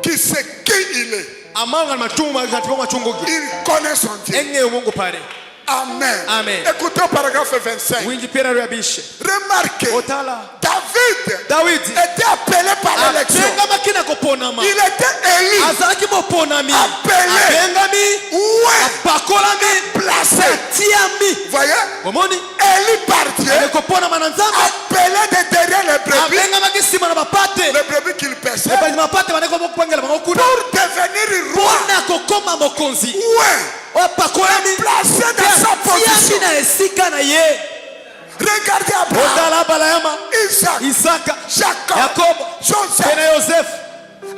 qui sait qui il est. amanga na machungu kati po machunguki Il connaît son Dieu. engeyo mungu pale Amen. Amen. Écoutez au paragraphe 25. wingi pera lya bishe Remarquez, otala David dawidi était appelé par l'élection. abengamaki na koponama Il était élu, azalaki moponami Appelé. abengami ouais, apakolami placé. atiami Voyez, omoni élu par Dieu, koponama na nzambe appelé de derrière les brebis, abengamaki nsima na bapate les brebis qu'il paissait, epai mapate baneko bokupangela bango kuna pour devenir roi. mpona kokoma mokonzi Ouais, apakolami placé dans sa atiami position. na esika na ye Regardez Abraham, otala abalayama Isaac, isaka Jacob, yakobo Joseph, mpe na yosefu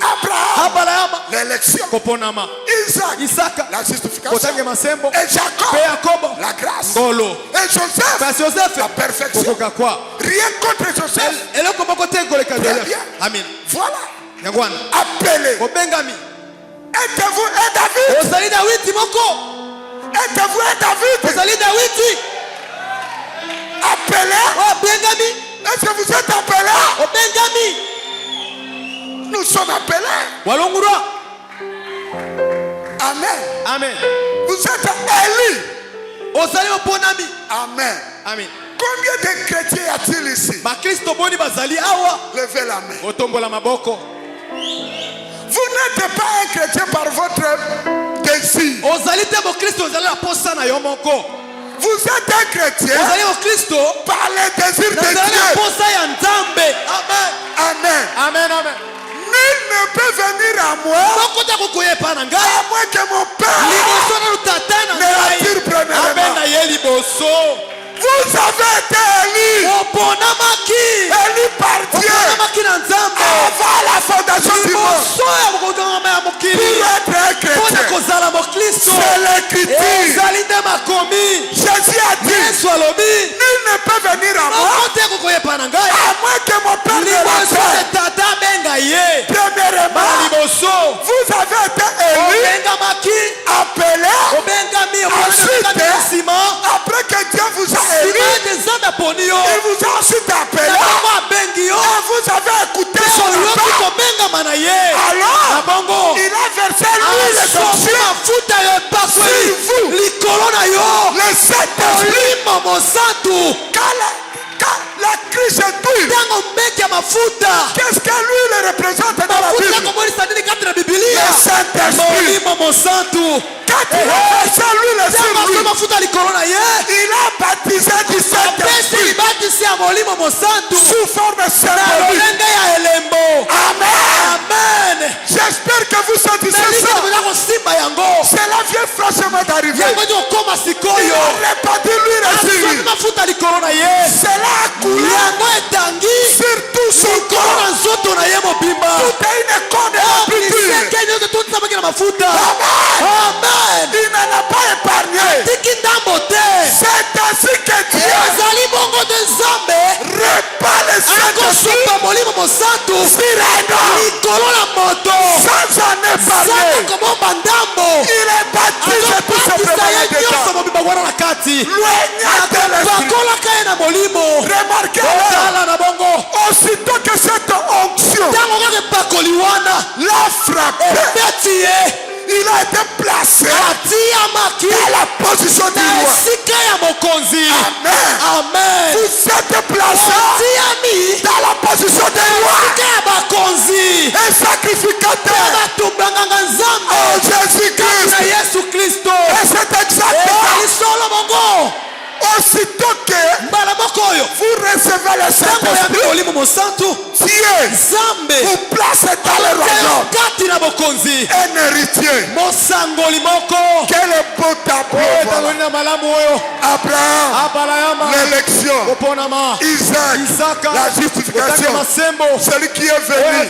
Abraham, abalayama l'élection, koponama Isaac, isaka la justification, kotange masembo et Jacob, mpe yakobo la grâce, ngolo et Joseph, kasi yosefe la perfection. kokoka kwa Rien contre Joseph. eloko moko te koleka Très yosefe bien. amin Voilà. yango wana Appelé. obengami Êtes-vous un David? ozali dawidi moko Êtes-vous un David? ozali dawidi Appelé? obengami Est-ce que vous êtes appelé? obengami Nous sommes appelés. walongulwa Amen. amen Vous êtes élus. ozali oponami Amen. amin Combien de chrétiens y a-t-il ici? bakristo boni bazali awa Levez la main. botombola maboko Vous n'êtes pas un chrétien par votre désir. ozali te mokristo ozali na posa na yo moko Vous êtes un chrétien ozali mokristo par les désirs de nazali na Dieu. posa ya nzambe amen Amen. amen amen Nul ne peut venir à moi moko te kokoya epai na ngai à moins que mon Père liboso nanu tata na ne l'attire ngai premièrement. abe na ye liboso Vous avez été élus. oponamaki Élus par Dieu oponamaki na nzambe avant la fondation du monde. liboso ya mokotongama ya mokili Pour être un mpona chrétien, kozala mokristo c'est l'écriture. ezali nde makomi Jésus a dit, yesu alobi nul ne peut venir à moi moko te kokoya epai na ngai à moins que mon Père ne liboso l'attire. te tata abenga ye Premièrement, bana liboso vous avez été élus, obengamaki appelés, obengami Ensuite, oponamaki na nsima après que Dieu vous a nsima élus, ete nzambe aponi yo il vous a ensuite appelé nabango abengi yo et vous avez écouté mpe son oyoki appel. kobengama na ye na Alors, bongo il a versé l'huile asomi d'onction mafuta yo epakweli sur vous. likolo na yo Le Saint-Esprit, molimo mosantu quand la crise d'huile, ntango mbeki ya mafuta qu'est-ce que l'huile représente dans la mafuta Bible? komonisa nini kati na bibilia Le Saint-Esprit. molimo mosantu Quand il a versé l'huile ntango sur asoi lui, mafuta likolo na ye il a baptisé du apesi Saint-Esprit libatisi ya molimo mosantu sous forme na symbolique. lolenge ya elembo Amen. amen J'espère que vous satisfait meliki ça. koza kosimba yango Cela vient franchement d'arriver. yango eti kokoma Il sikoyo a répandu l'huile sur asoi lui. mafuta likolo na ye Cela a coulé yango etangi sur tout son likolo corps. na nzoto na ye mobimba Tout est une école de la brûlure. liseke nyonso totisabaki na mafuta Amen. amen Il n'en a pas épargné. tiki ndambo te C'est ainsi que Dieu ezali bongo te nzambe répand le Saint-Esprit akosupa molimo mosantu sur un homme. Remarquez-le. Aussitôt que cette onction l'a frappé, il a été placé dans la position du roi. Amen. Vous êtes placé dans la position du roi. Un sacrificateur. Oh Jésus-Christ. Et c'est exactement. Aussitôt que vous recevez le Saint-Esprit, Dieu vous place dans le royaume un héritier. Quel est beau tableau. Abraham, l'élection. Isaac, la justification. Celui qui est venu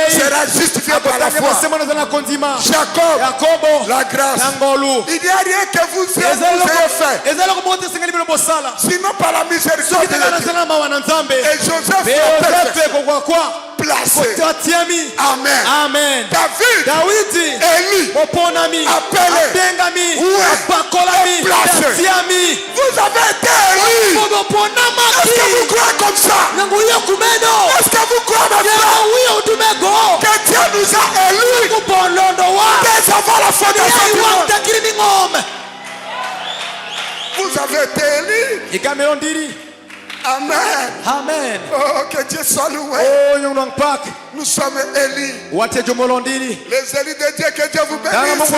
sera justifié par la foi. Jacob, la grâce. Il n'y a rien que vous ayez fait, sinon par la miséricorde de Dieu. Et Joseph placé. Amen. David, Élie, appelé, placé. Vous avez été élu. Est-ce que vous croyez comme ça? Est-ce que vous croyez, mes frères, que Dieu nous a élus dès avant la fondation du monde? Vous avez été élus. Amen. Oh, que Dieu soit loué. Nous sommes élus. Les élus de Dieu, que Dieu vous bénisse.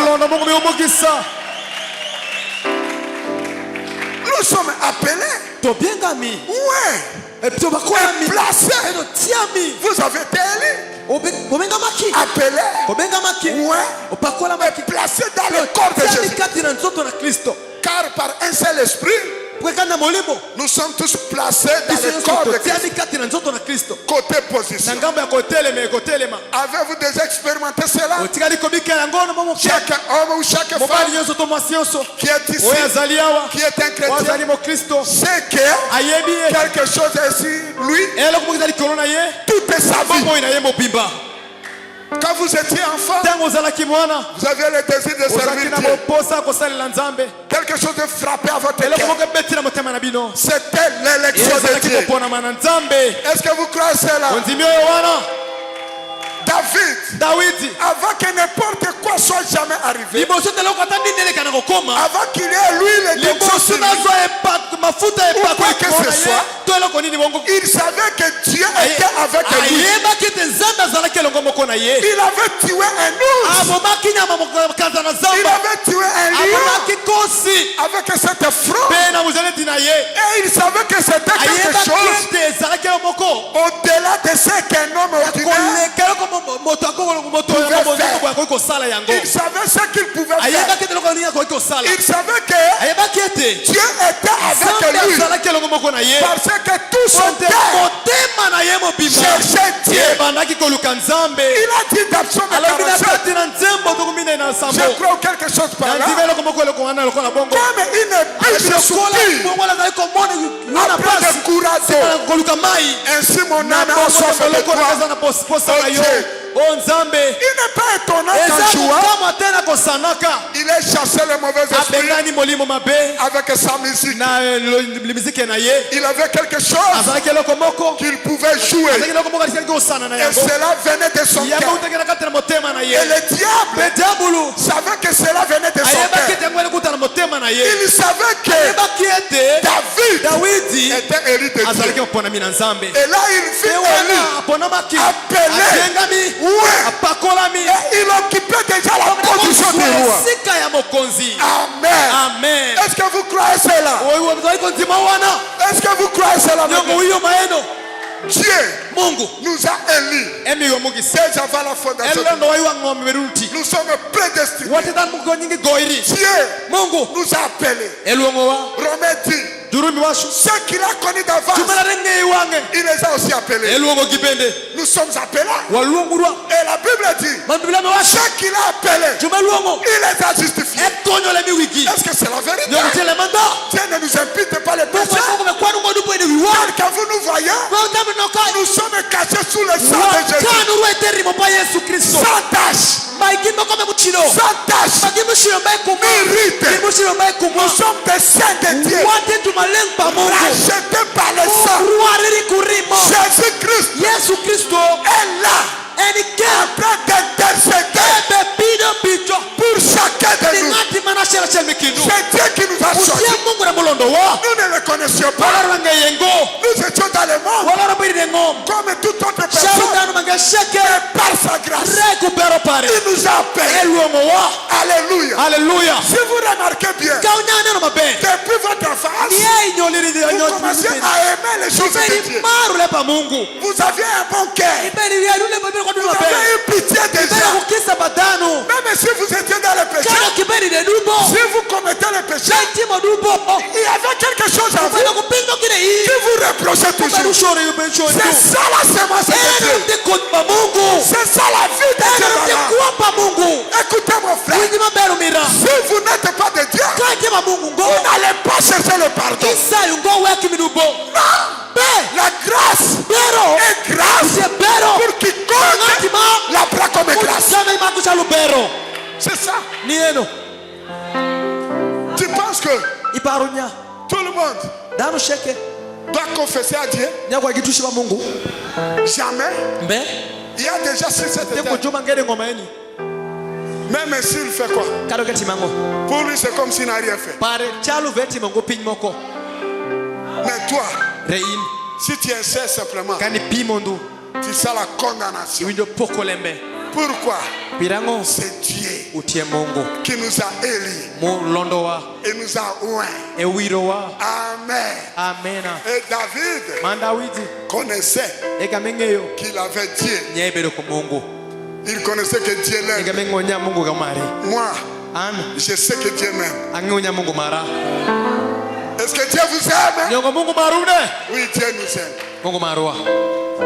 Nous sommes appelés. Ouais. Et placés. Vous avez été élus. Appelés. Ouais. Et placés dans le corps de Jésus. Car par un seul esprit, nous sommes tous placés dans le corps de Christ. Côté position. Avez-vous déjà expérimenté cela? Chaque homme ou chaque femme qui est ici, qui est un chrétien, sait que quelque chose est ici, lui, tout est sa vie. Quand vous étiez enfant, vous aviez le désir de servir Dieu. Quelque chose de frappé à votre cœur. C'était l'élection de Dieu. Est-ce que vous croyez cela? David, avant que n'importe quoi soit jamais arrivé, avant qu'il ait lui le démon sur lui, ou quoi que ce soit, il savait que Dieu était avec lui. Il avait tué un ours. Il avait tué un lion avec cette front. Et il savait que c'était quelque chose au-delà de ce qu'un homme ordinaire il savait ce qu'il pouvait faire. Il savait que Dieu était avec lui. Parce que tout son cœur cherchait Dieu. Il a dit d'Absaume 47. Je crois quelque chose par là. Comme une biche soupire après le courant d'eau, ainsi mon âme a soif de toi. Il n'est pas étonnant qu'un jour il ait chassé le mauvais esprit avec sa musique. Il avait quelque chose qu'il pouvait jouer. Et cela venait de son cœur. Et le diable savait que cela venait de son cœur. Il savait que David était élu de Dieu. Et là il fut élu, appelé. Et il occupait déjà la position du roi. Amen. Est-ce que vous croyez cela? Est-ce que vous croyez cela? Dieu nous a élus dès avant la fondation. Nous sommes prédestinés. Dieu nous a appelés. Romains dit, ceux qu'il a connus d'avance, il les a aussi appelés. Nous sommes appelés. Et la Bible dit, ceux qu'il a appelés, il les a justifiés. Est-ce que c'est la vérité? Dieu ne nous impute pas les péchés. Car quand vous nous voyez, nous sommes cachés sous le sang de Jésus. Sans tâche. Sans tâche. Mérite. Nous sommes des saints de Dieu. Rachètés Nous étions dans le monde comme toute autre personne. Mais par sa grâce, il nous a appelés. Alléluia. Alléluia. Si vous remarquez bien, depuis votre enfance, vous commencez à aimer les choses de Dieu. Vous aviez un bon cœur. Vous avez eu pitié des gens. Même si vous étiez dans le péché, si vous commettez le péché, il y avait quelque chose à vous qui vous reprochait toujours. C'est ça la semence de Dieu. C'est ça la vie de Dieu. Écoutez mon frère, si vous n'êtes pas de Dieu, vous n'allez pas chercher le pardon. Non. La grâce est grâce pour quiconque la prend comme grâce. C'est ça. Tu penses que tout le monde doit confesser à Dieu? Jamais. Il y a déjà sur cette terre. Même s'il fait quoi? Pour lui c'est comme s'il n'a rien fait. Mais toi, si tu essaies simplement, tu sens la condamnation. Pourquoi? C'est Dieu qui nous a élus et nous a oints. Amen. Et David connaissait qu'il avait Dieu. Il connaissait que Dieu l'aime. Moi, je sais que Dieu m'aime. Est-ce que Dieu vous aime? Oui, Dieu nous aime.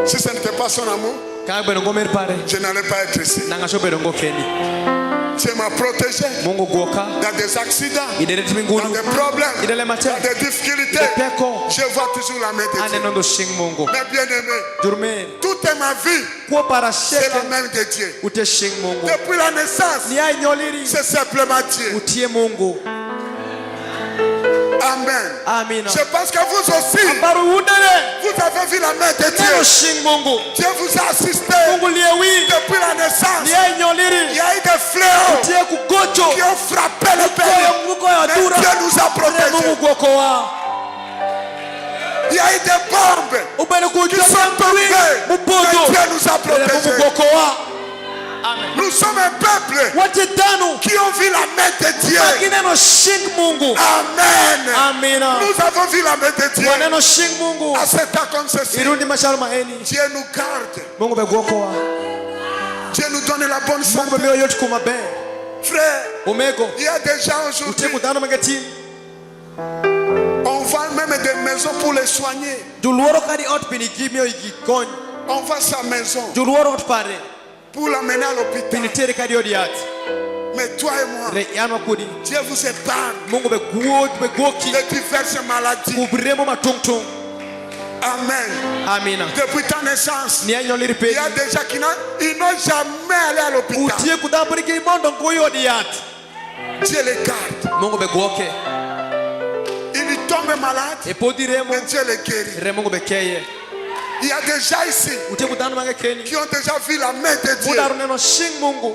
Si ce n'était pas son amour, je n'allais pas être ici. Dieu m'a protégé dans des accidents, dans des problèmes, dans des difficultés. Je vois toujours la main de Dieu. Mais bien aimé, toute ma vie, c'est la main de Dieu. Depuis la naissance, c'est simplement Dieu. Amen. Je pense que vous aussi, vous avez vu la main de Dieu. Dieu vous a assisté depuis la naissance. Il y a eu des fléaux qui ont frappé le pays. Mais Dieu nous a protégés. Il y a eu des bombes qui sont tombées. Mais Dieu nous a protégés. Nous sommes un peuple qui ont vu la main de Dieu. Amen. Nous avons vu la main de Dieu. À cet temps comme ceci, Dieu nous garde. Dieu nous donne la bonne santé. Frère, il y a des gens aujourd'hui, on vend même des maisons pour les soigner. On vend sa maison pour l'amener à l'hôpital. Mais toi et moi, Dieu vous épargne de diverses maladies. Amen. Depuis ta naissance, il y a des gens qui n'ont jamais allé à l'hôpital. Dieu les garde. Ils tombent malades, mais Dieu les guérit. Il y a des gens ici qui ont déjà vu la main de Dieu.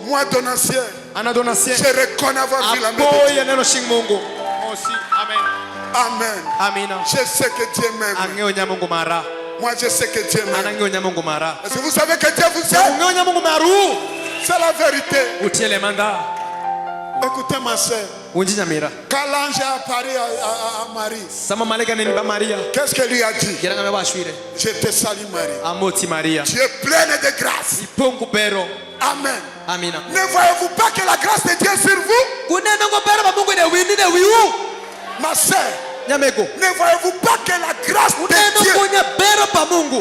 Moi, donateur, je reconnais avoir vu la main de Dieu. Amen. Je sais que Dieu m'aime. Moi, je sais que Dieu m'aime. Est-ce que vous savez que Dieu vous aime? C'est la vérité. Écoutez ma soeur. Quand l'ange est apparu à Marie, qu'est-ce qu'elle lui a dit? Je te salue Marie. Tu es pleine de grâce. Amen. Ne voyez-vous pas que la grâce de Dieu est sur vous? Ma soeur, ne voyez-vous pas que la grâce de Dieu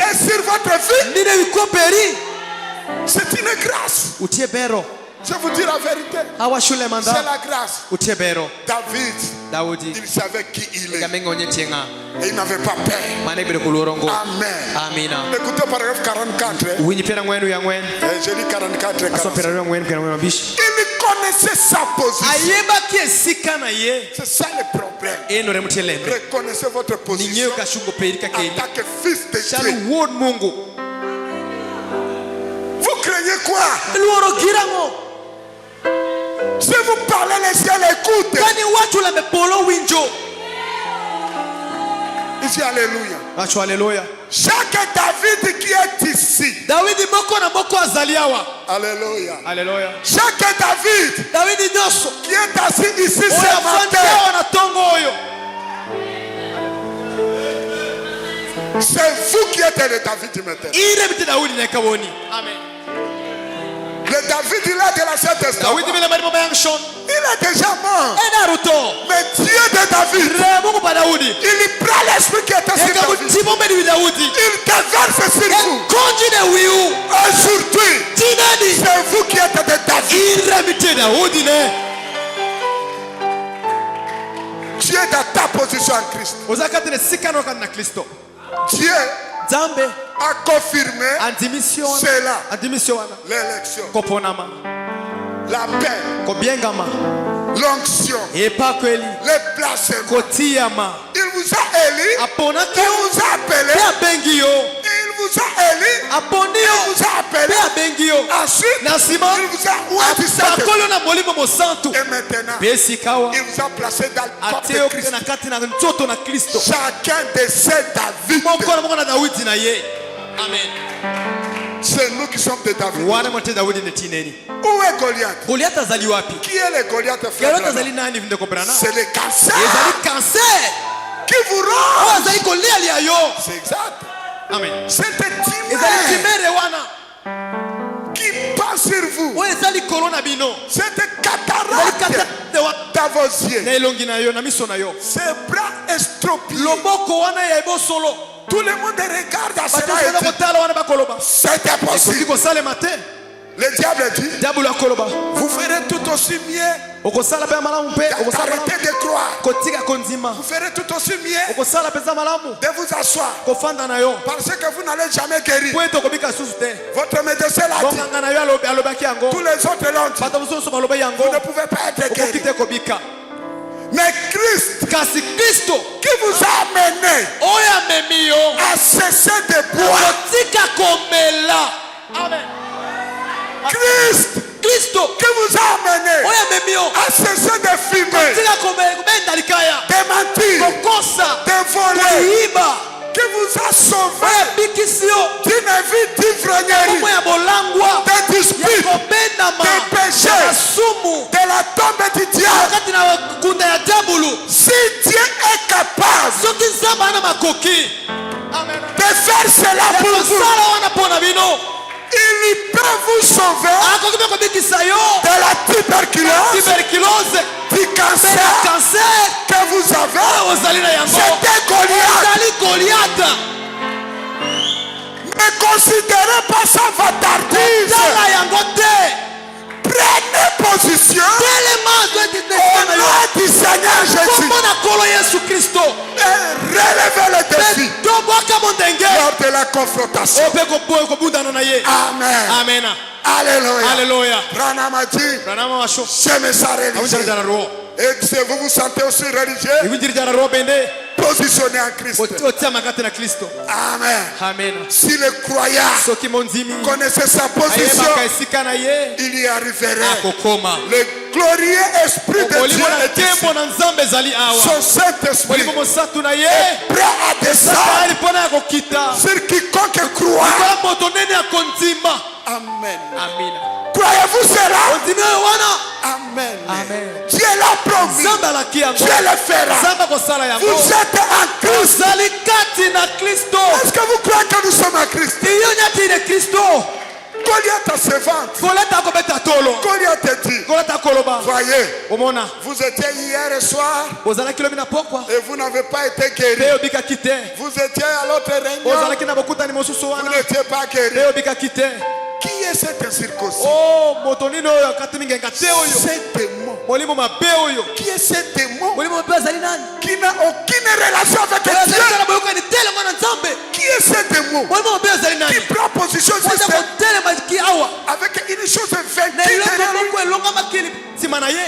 est sur votre vie? C'est une grâce. Je vous dis la vérité. C'est la grâce. David, il savait qui il est. Et il n'avait pas peur. Amen. Écoutez paragraphe 44. Je lis 44. Il connaissait sa position. C'est ça le problème. Reconnaissez votre position en tant que fils de Dieu. Vous craignez quoi? Si vous parlez, les cieux l'écoutent. Ici, alléluia. Alléluia. Chaque David qui est ici. David moko na moko azaliawa. Alléluia. Alléluia. Chaque David qui est assis ici ce matin. C'est vous qui êtes le David maintenant. Amen. Le David, il est de l'Ancien Testament. Il est déjà mort. Mais Dieu de David, il prend l'esprit qui était sur David. Il déverse sur vous. Aujourd'hui, c'est vous qui êtes de David. Tu es dans ta position en Christ. Dieu a confirmé cela. L'élection, la paix, l'onction, le placement. Il vous a élu, il vous a appelé, il vous a élu, il vous a appelé. Ensuite, il vous a ouvert du Saint-Esprit. Et maintenant, il vous a placé dans le corps de Christ. Chacun de ces David. Amen. C'est nous qui sommes de David. Où est Goliath? Qui est le Goliath, frère? C'est le cancer qui vous rend. C'est exact. Amen. C'est un qui passe sur vous. C'est un cataracte dans vos yeux. C'est bras estropiés. Tout le monde regarde à cela et dit, c'est impossible. Le diable dit, vous ferez tout aussi mieux. Arrêtez de croire. Vous ferez tout aussi mieux de vous asseoir. Parce que vous n'allez jamais guérir. Votre médecin l'a dit. Tous les autres l'ont dit. Vous ne pouvez pas être guéri. Mais Christ, qui vous a amené à cesser de boire. Amen. Christ, qui vous a amené à cesser de fumer, de mentir, de voler, qui vous a sauvé d'une vie d'ivrognerie, de disputes, de péchés, de la tombe du diable. Si Dieu est capable de faire cela pour vous, il peut vous sauver de la tuberculose, du cancer que vous avez. C'était Goliath. Ne considérez pas ça vantardise. Prenez position au nom du Seigneur Jésus et relevez le défi lors de la confrontation. Amen. Amen. Alléluia. Alléluia. Branham a dit, j'aime ça religieux. Et si vous vous sentez aussi religieux, positionnez en Christ. Amen. Si le croyant connaissait sa position, il y arriverait. Le glorieux esprit de Dieu est ici. Son Saint-Esprit est prêt à descendre sur quiconque croit. Amen. Croyez-vous cela? Amen. Dieu l'a promis. Dieu le fera. Vous êtes en Christ. Est-ce que vous croyez que nous sommes en Christ? Goliath se vante. Goliath dit, voyez, vous étiez hier soir et vous n'avez pas été guéri. Vous étiez à l'autre réunion, vous n'étiez pas guéri. Qui est cet incirconcis? C'est démon. Qui est ce démon qui n'a aucune relation avec Dieu? Qui est ce démon qui prend position juste avec une chose vaincue de lui?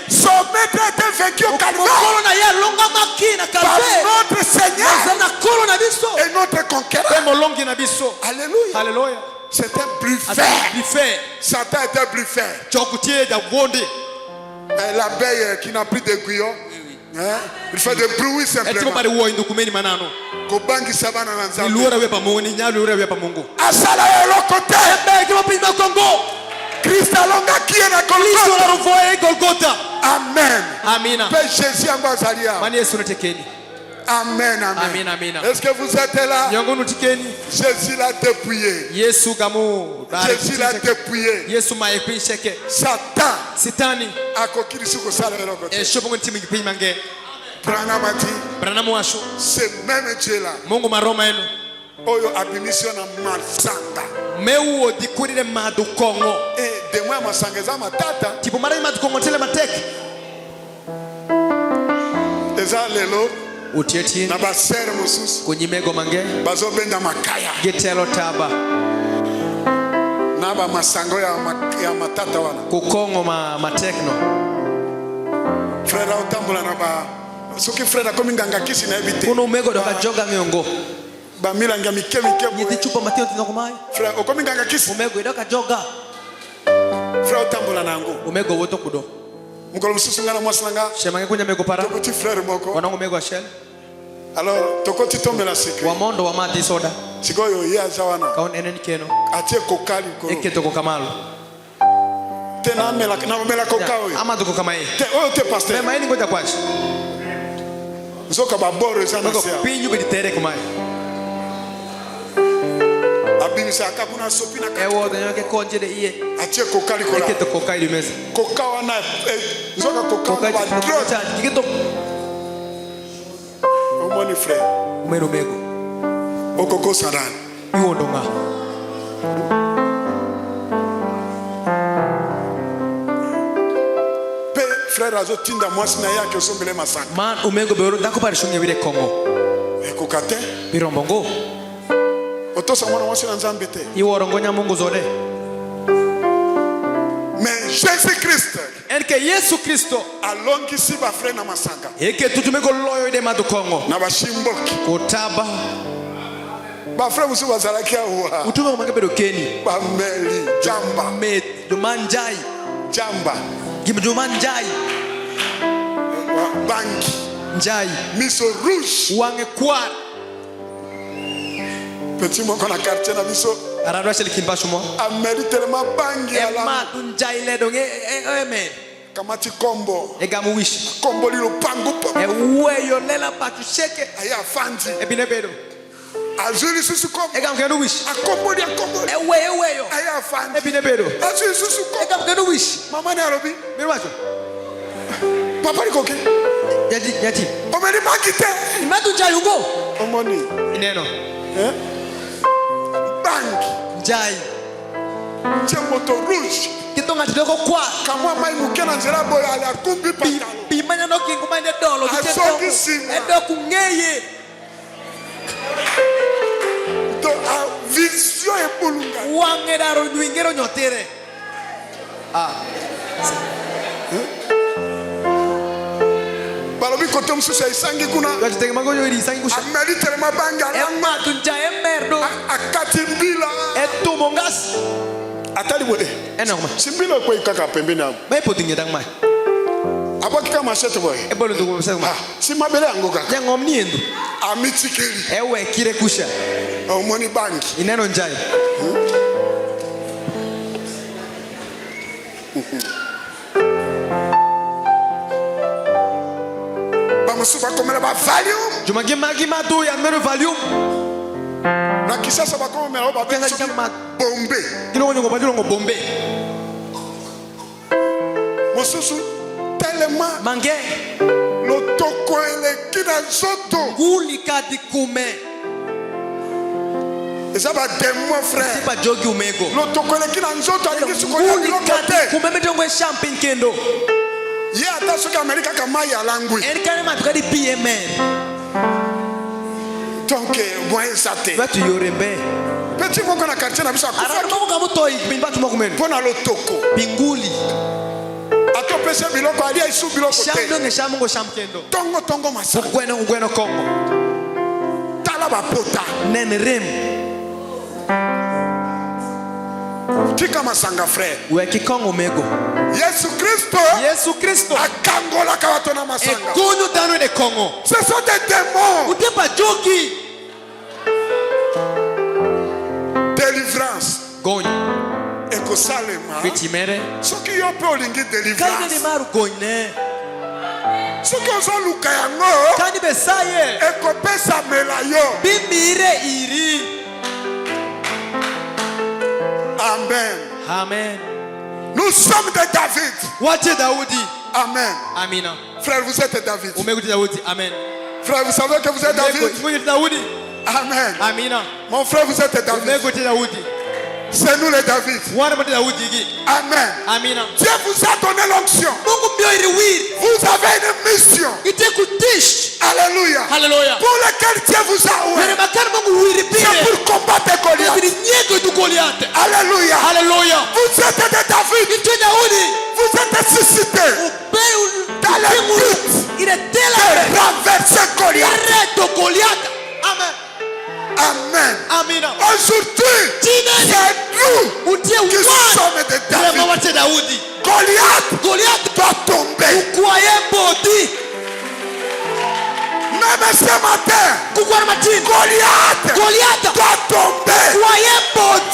Son maître a été vaincu au Calvaire par notre Seigneur et notre conquérant. Alléluia. C'était plus fort. Satan était plus fort. L'abeille qui n'a plus d'aiguillon, Il fait des bruits simplement. Kobangi sabana na nzambe. Ilura we pamoni, nyalura we pamungu. Asala elokote. Christ alonga kie na Golgotha. Amen. Amina. Père Jésus ambazalia. Mani Yesu natekeni. Amen, amen. Amina, amina. Est-ce que vous êtes là? Jésus l'a dépouillé. Yesu gamu. Jésus l'a dépouillé. Yesu maekwi sheke. Satan. Sitani. Akokiri suko sala elokote. Shobongo ntimi kipimange. Branamati. Ce même Dieu là. Mungu maroma enu. Oyo abimission na masanga. Mewo dikurire madukongo. De moi masangeza matata. Tipo mara madukongo tele mateke. Eza lelo. Utieti. Na basere mususu. Kunyimego mange. Bazo benda makaya. Getelo taba. Na ba masango ya matata wana. Kukongo matekno. Frère otambula na ba. Soki frère akomi nganga kisi na ebite. Kuno umego doka joga ngiongo. Ba milanga mike. Yeti chupa mateo tinokumai. Frère okomi nganga kisi. Umego doka joga. Frère otambula nango. Umego woto kudo. Mukolo mususu ngana mwaslanga. Shemange kunya mego para. Tokoti frère moko. Wanangu mego ashel. Alors tokoti tombe la secret. Wamondo wa mati soda. Sikoyo ye azawana. Kaon enen keno. Atie kokali ko. Eketo kokamalo. Tena mela kokao. Amado kokamae. Te o te pasteur. Mema ini ngoja kwashi. Nzoka baboro sana sia. Pinyu bitere kumai. Abimisa akakuna sopina ka. Ewo danyo ke konje de iye. Atie kokali kola. Eketo kokai di mesa. Kokawa na nzoka kokawa ba drone. Eketo. Omoni frère. Umero mego. Okoko saran. Iwondonga. Frère azo tinda mwasi na yake osombele masanga. Man umego beoro ndako parishunye bire Kongo. Ekokate. Birombongo. Otosa mwana mwasi na nzambe te. Iworongonya Mungu zode. Mais Jésus Christ. Enke Yesu Kristo. Alongi si ba frère na masanga. Eke tutumego loyo de madu Kongo. Na bashimboki. Kotaba. Ba frère musu bazalaki awa. Utume kwa makabero keni. Ba meli jamba. Me dumanjai. Jamba. Gimdumanjai. Banki. Njai. Miso rouge. Wange kwa. Petit moko na quartier na miso. Aradwa sheli kimbashu mo. Ameri tellement bangi ala. Ema tunjai le donge amen. Kamati kombo. Egamu wish. Kombo lilo pango po. Eweyo lela patu sheke. Aya fandi. Ebinebedo. Azuli susu kombo. Egamu kenu wish. Akombo dia kombo. Eweyo. Aya fandi. Ebinebedo. Azuli susu kombo. Egamu kenu wish. Mama ni arobi. Mirwacho. Papa ni koke. Yati. Omeni makite. Imadu njai ugo. Omoni. Ineno. Banki. Njai. Tie moto rouge. Kitonga tidoko kwa. Kamwa mai mukena nzela boya ala kumbi patalo. Bimanya no kingu mande dolo. Asoki sima. Edoku ngeye. To a vision ebulunga. Wangera ruingero nyotere. Balobi kotom susa isangi kuna. Gajitenge magonyo iri isangi kusha. Ameli telema banga. Emma tunja emerdo. Akati mbila. Etu mongas. Atali bode. Enoma. Simbilo kwa ikaka pembeni hapo. Baipo tinge dangmai. Abaki kama shete boy. Ebolo ndugu msema. Si mabele yango kaka. Nyangom niendo. Amitikeli. Ewe kire kusha. Omoni bangi. Ineno njai. Bamusuba komela ba volume. Jumagi matu ya mero volume. Na kisasa bakomela ba bombe. Kilo ngo bombe. Mosusu tellement mange lotoko ele kina zoto guli kadi kume ezaba demo frère sipa jogi umego lotoko ele kina zoto aliki ko ya bilokote kume metongo champagne kendo ye ata soki Amerika kama ya langui erikane matukadi PMN donc moyen sate va tu yorembe petit moko na quartier na bisa ko ara moko kamutoi bimba tumokumeno pona lotoko binguli atopesa biloko ali isu biloko te shamdo nge shamungo shamkendo tongo masa ugweno kongo tala ba pota nen rem tika masanga frère we kikongo mego Yesu Kristo akangola kawato masanga. ekunyu danu de Congo. Ce sont des démons. Utepa joki. Délivrance. Gonyo. Eko salema. Bitimere. Soki yo pe olingi Kaine délivrance. ni maru gonye. Soki ozo luka yango. Kani besaye. Eko pesa mela yo. Bimbire iri. Amen. Amen. Nous sommes de David. Wache Daudi. Amen. Amina. Frère, vous êtes David. Umekuti Daudi. Amen. Frère, vous savez que vous êtes David. Umekuti Daudi. Amen. Amina. Mon frère, vous êtes David. Umekuti Daudi. C'est nous les David. Wana mati Daudi gi. Amen. Amina. Dieu vous a donné l'onction. Mungu mbio iriwiri. Vous avez une mission. Ite kutish. Alléluia. Hallelujah. Pour laquelle Dieu vous a oué. Nere makani Mungu wiripire. C'est pour combattre Goliath. Ibiri nyego du Goliath. Alléluia. Hallelujah. Vous êtes de David. Ite Daudi. Vous êtes suscité dans le but Il est de renverser Goliath. Reto Goliath. Amen. Amen. Amina. Aujourd'hui, c'est nous qui sommes de David. Goliath doit tomber. Même ce matin, Goliath doit tomber.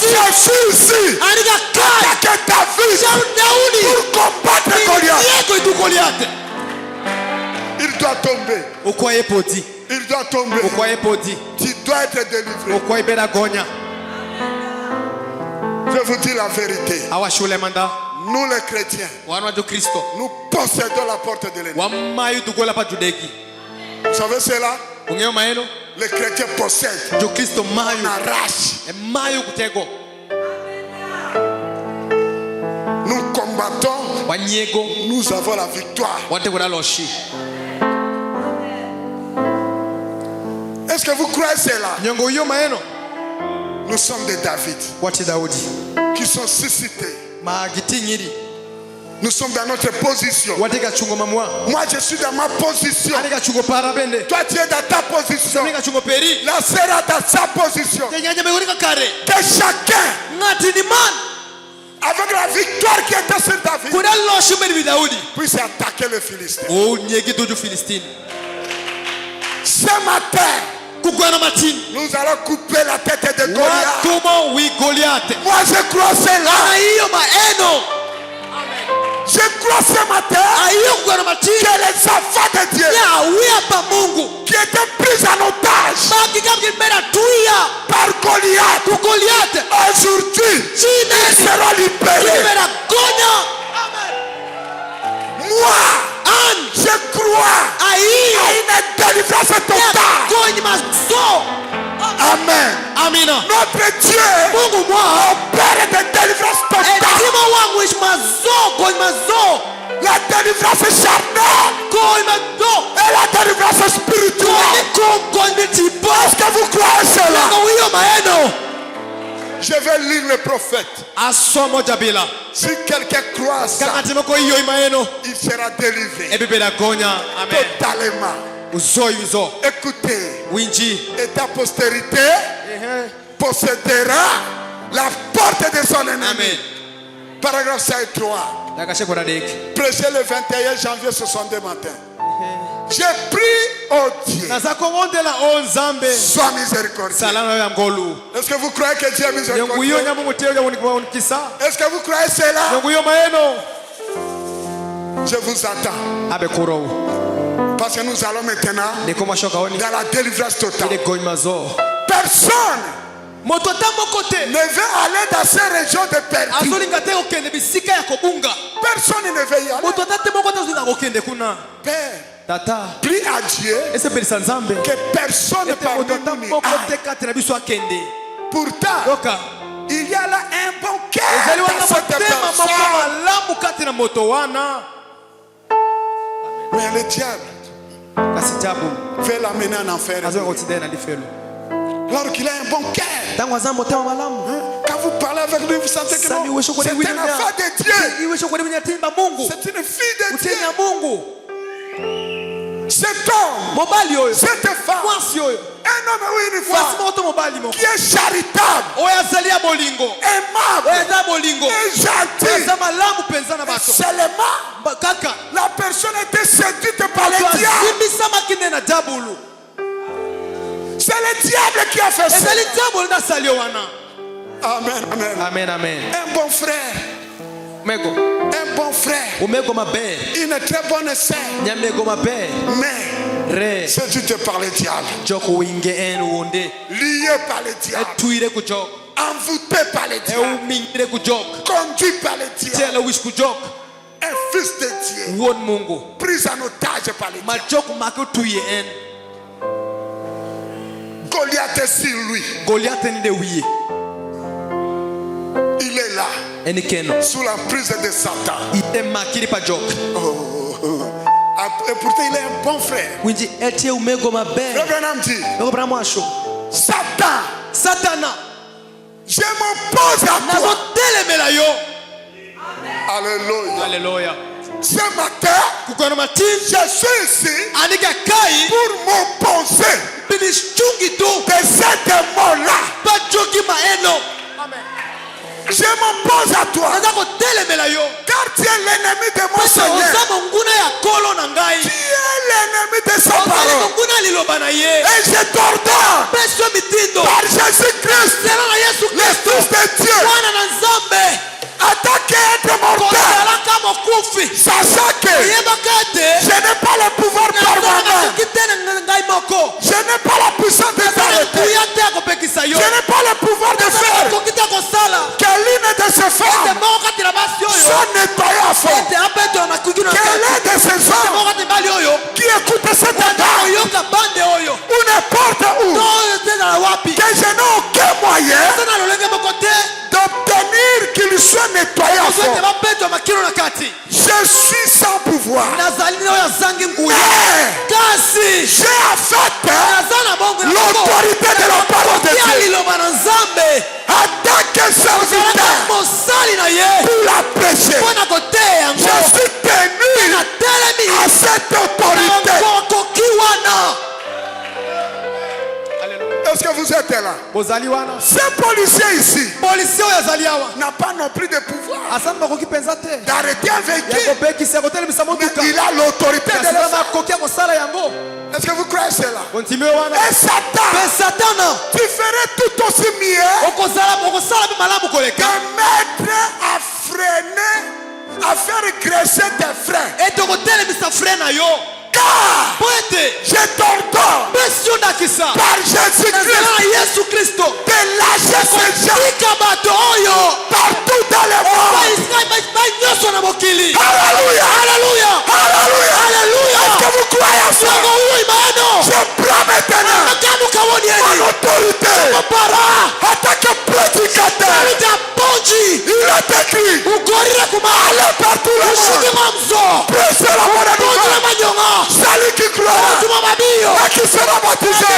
Je suis ici avec David pour combattre Goliath. Il doit tomber. Il doit tomber. Tu dois être délivré. Je vous dis la vérité. Nous les chrétiens, nous possédons la porte de l'ennemi. Vous savez cela? Les chrétiens possèdent. On arrache. Nous combattons. Nous avons la victoire. Est-ce que vous croyez cela? Nous sommes des David qui sont suscités. Nous sommes dans notre position. Moi je suis dans ma position. Toi tu es dans ta position. La sœur est dans sa position. Que chacun, avec la victoire qui était sur David, puisse attaquer le Philistin. Ce matin, nous allons couper la tête de Goliath. Moi je crois cela. Je crois ce matin que les enfants de Dieu qui étaient pris en otage par Goliath, aujourd'hui, ils seront libérés. Moi, je crois à une délivrance totale. Amen. Amina. Notre Dieu opère des délivrances totales. La délivrance charnelle et la délivrance spirituelle. Est-ce que vous croyez cela? Je vais lire le prophète. Si quelqu'un croit ça, il sera délivré totalement. Écoutez, et ta postérité possédera la porte de son ennemi. Amen. Paragraphe 53. Prêché le 21 janvier 62 matin. J'ai pris au Dieu. Sois miséricordieux. Est-ce que vous croyez que Dieu est miséricordieux? Est-ce que vous croyez cela? Je vous attends. Parce que nous allons maintenant dans la délivrance totale. Personne ne veut aller dans ces régions de perdu. Personne ne veut y aller. Père, prie à Dieu que personne parmi nous n'y aille. Pourtant, il y a là un bon cœur dans cette personne. Mais le diable veut l'amener en enfer. Alors qu'il a un bon cœur. Quand vous parlez avec lui, vous sentez que non, c'est un enfant de Dieu. C'est une fille de Dieu. Cet homme, cette femme, un homme ou une femme qui est charitable, aimable et gentil, c'est C'est le diable qui a fait ça. Amen, amen. Amen, amen. Un bon frère. Un bon frère. Une très bonne sœur. Mais si tu te parles le diable, lié par le diable, envoûté par le diable, conduit par le diable, un fils de Dieu, pris en otage par le diable. Goliath est sur lui. Il est là, sous la prise de Satan. Et pourtant il est un bon frère. Frère Branham dit, Satan, je m'oppose à toi. Alléluia. Ce matin, je suis ici pour m'opposer de ces démons-là. Je m'oppose à toi. Car tu es l'ennemi de mon Seigneur. Tu es l'ennemi de sa parole. Et je t'ordonne par Jésus-Christ, le Fils de Dieu, attaquer être mortel. Sachant que je n'ai pas le pouvoir par moi-même. Je n'ai pas la puissance de t'arrêter. Je n'ai pas le pouvoir de faire que l'une de ces femmes soit nettoyée à fond. Que l'un de ces hommes qui écoutent cette bande ou n'importe où, que je n'ai aucun moyen d'obtenir qu'il soit nettoyé à fond. Je suis sans pouvoir. Mais j'ai en fait l'autorité de la parole de Dieu. En tant que serviteur pour la prêcher, je suis tenu à cette autorité. Est-ce que vous êtes là? Ce policier ici n'a pas non plus de pouvoir d'arrêter un véhicule. Il a l'autorité de le faire. Est-ce que vous croyez cela? Et Satan, tu ferais tout aussi mieux de mettre à freiner, à faire graisser tes freins. Car je t'ordonne par Jésus-Christ de lâcher ces gens partout dans le monde. Alléluia. Alléluia. Est-ce que vous croyez à ça? Je prends maintenant mon autorité en tant que prédicateur. Il est écrit, allez partout le monde, prêchez la bonne nouvelle. Celui qui croira et qui sera baptisé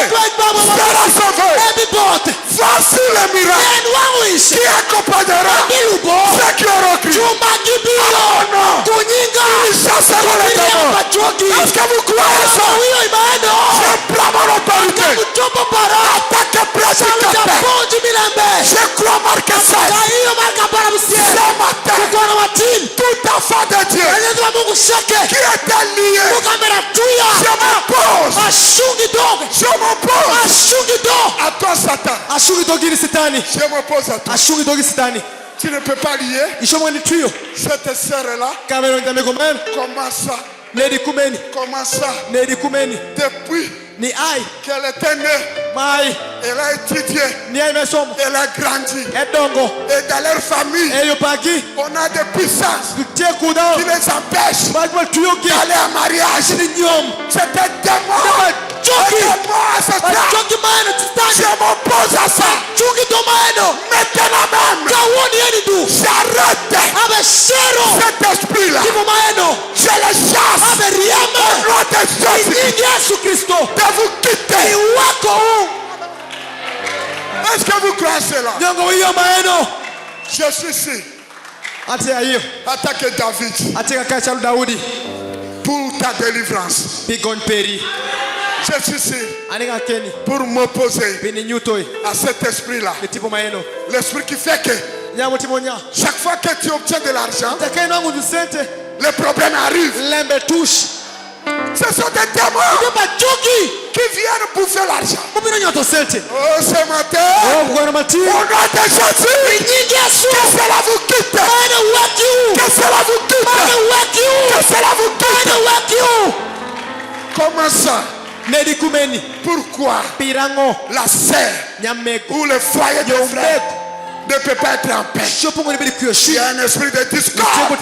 sera sauvé. Voici le miracle qui accompagnera ceux qui auront cru. Oh non, ils chasseront les démons. Est-ce que vous croyez ça? Je prends mon autorité en tant que prédicateur. Je crois marquer ça. Ce matin, tout enfant de Dieu qui était lié, je m'oppose à toi, Satan. Je m'oppose à toi. Tu ne peux pas lier cette sœur-là. Comment ça? Depuis qu'elle était née, elle a étudié, elle a grandi. Et dans leur famille, on a des puissances qui les empêchent d'aller en mariage. C'est un démon. Je m'oppose à ça. Maintenant même, j'arrête cet esprit-là. Je le chasse au nom de Jésus de vous quitter. Est-ce que vous croyez cela? Je suis ici attaquer David pour ta délivrance. Je suis ici pour m'opposer à cet esprit-là. L'esprit qui fait que chaque fois que tu obtiens de l'argent, le problème arrive. Ce sont des témoins qui viennent bouffer l'argent. Oh, ce matin, au nom de Jésus, que cela vous quitte. Que cela vous quitte. Que cela vous quitte. Comment ça? Pourquoi la sœur ou le foyer de frère ne peut pas être en paix? Il y a un esprit de discorde.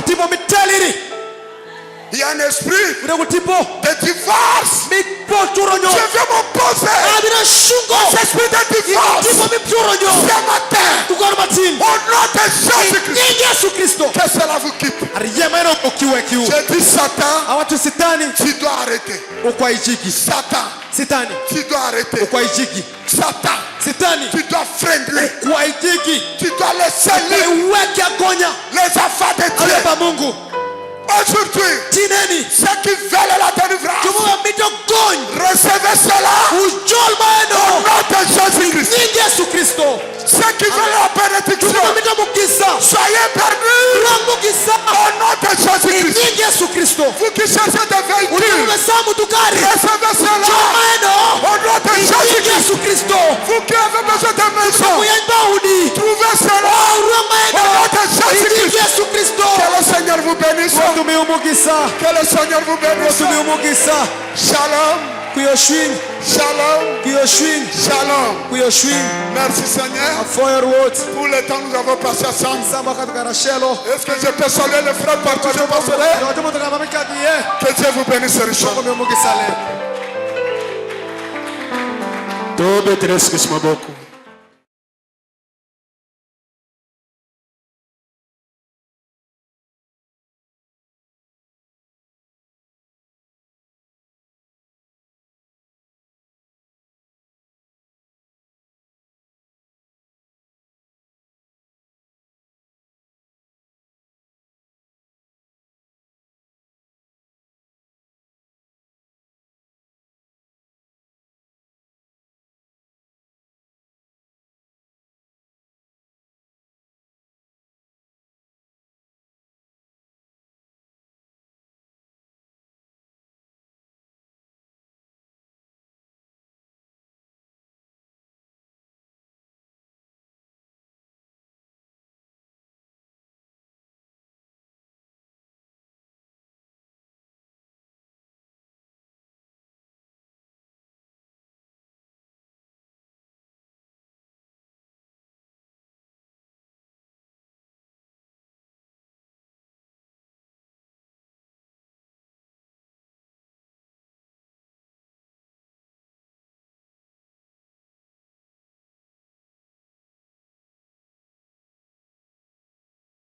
Il y a un esprit de divorce. Je veux m'opposer à cet esprit de divorce. Ce matin, au nom de Jésus-Christ, que cela vous quitte. J'ai dit Satan, tu dois arrêter. Satan, tu dois arrêter. Satan, tu dois freiner. Tu dois laisser les affaires de Dieu. Aujourd'hui, ceux qui veulent la délivrance, recevez cela au nom de Jésus-Christ. Ceux qui veulent la bénédiction, soyez permis au nom de Jésus-Christ. Vous qui cherchez des véhicules, recevez cela au nom de Jésus-Christ. Vous qui avez besoin de maison, trouvez cela au nom de Jésus-Christ. Que le Seigneur vous bénisse. Que le Seigneur vous bénisse. Shalom. Shalom. Shalom. Merci Seigneur pour le temps que nous avons passé ensemble. Est-ce que je peux saluer le frère par quoi je passerai? Que Dieu vous bénisse richement.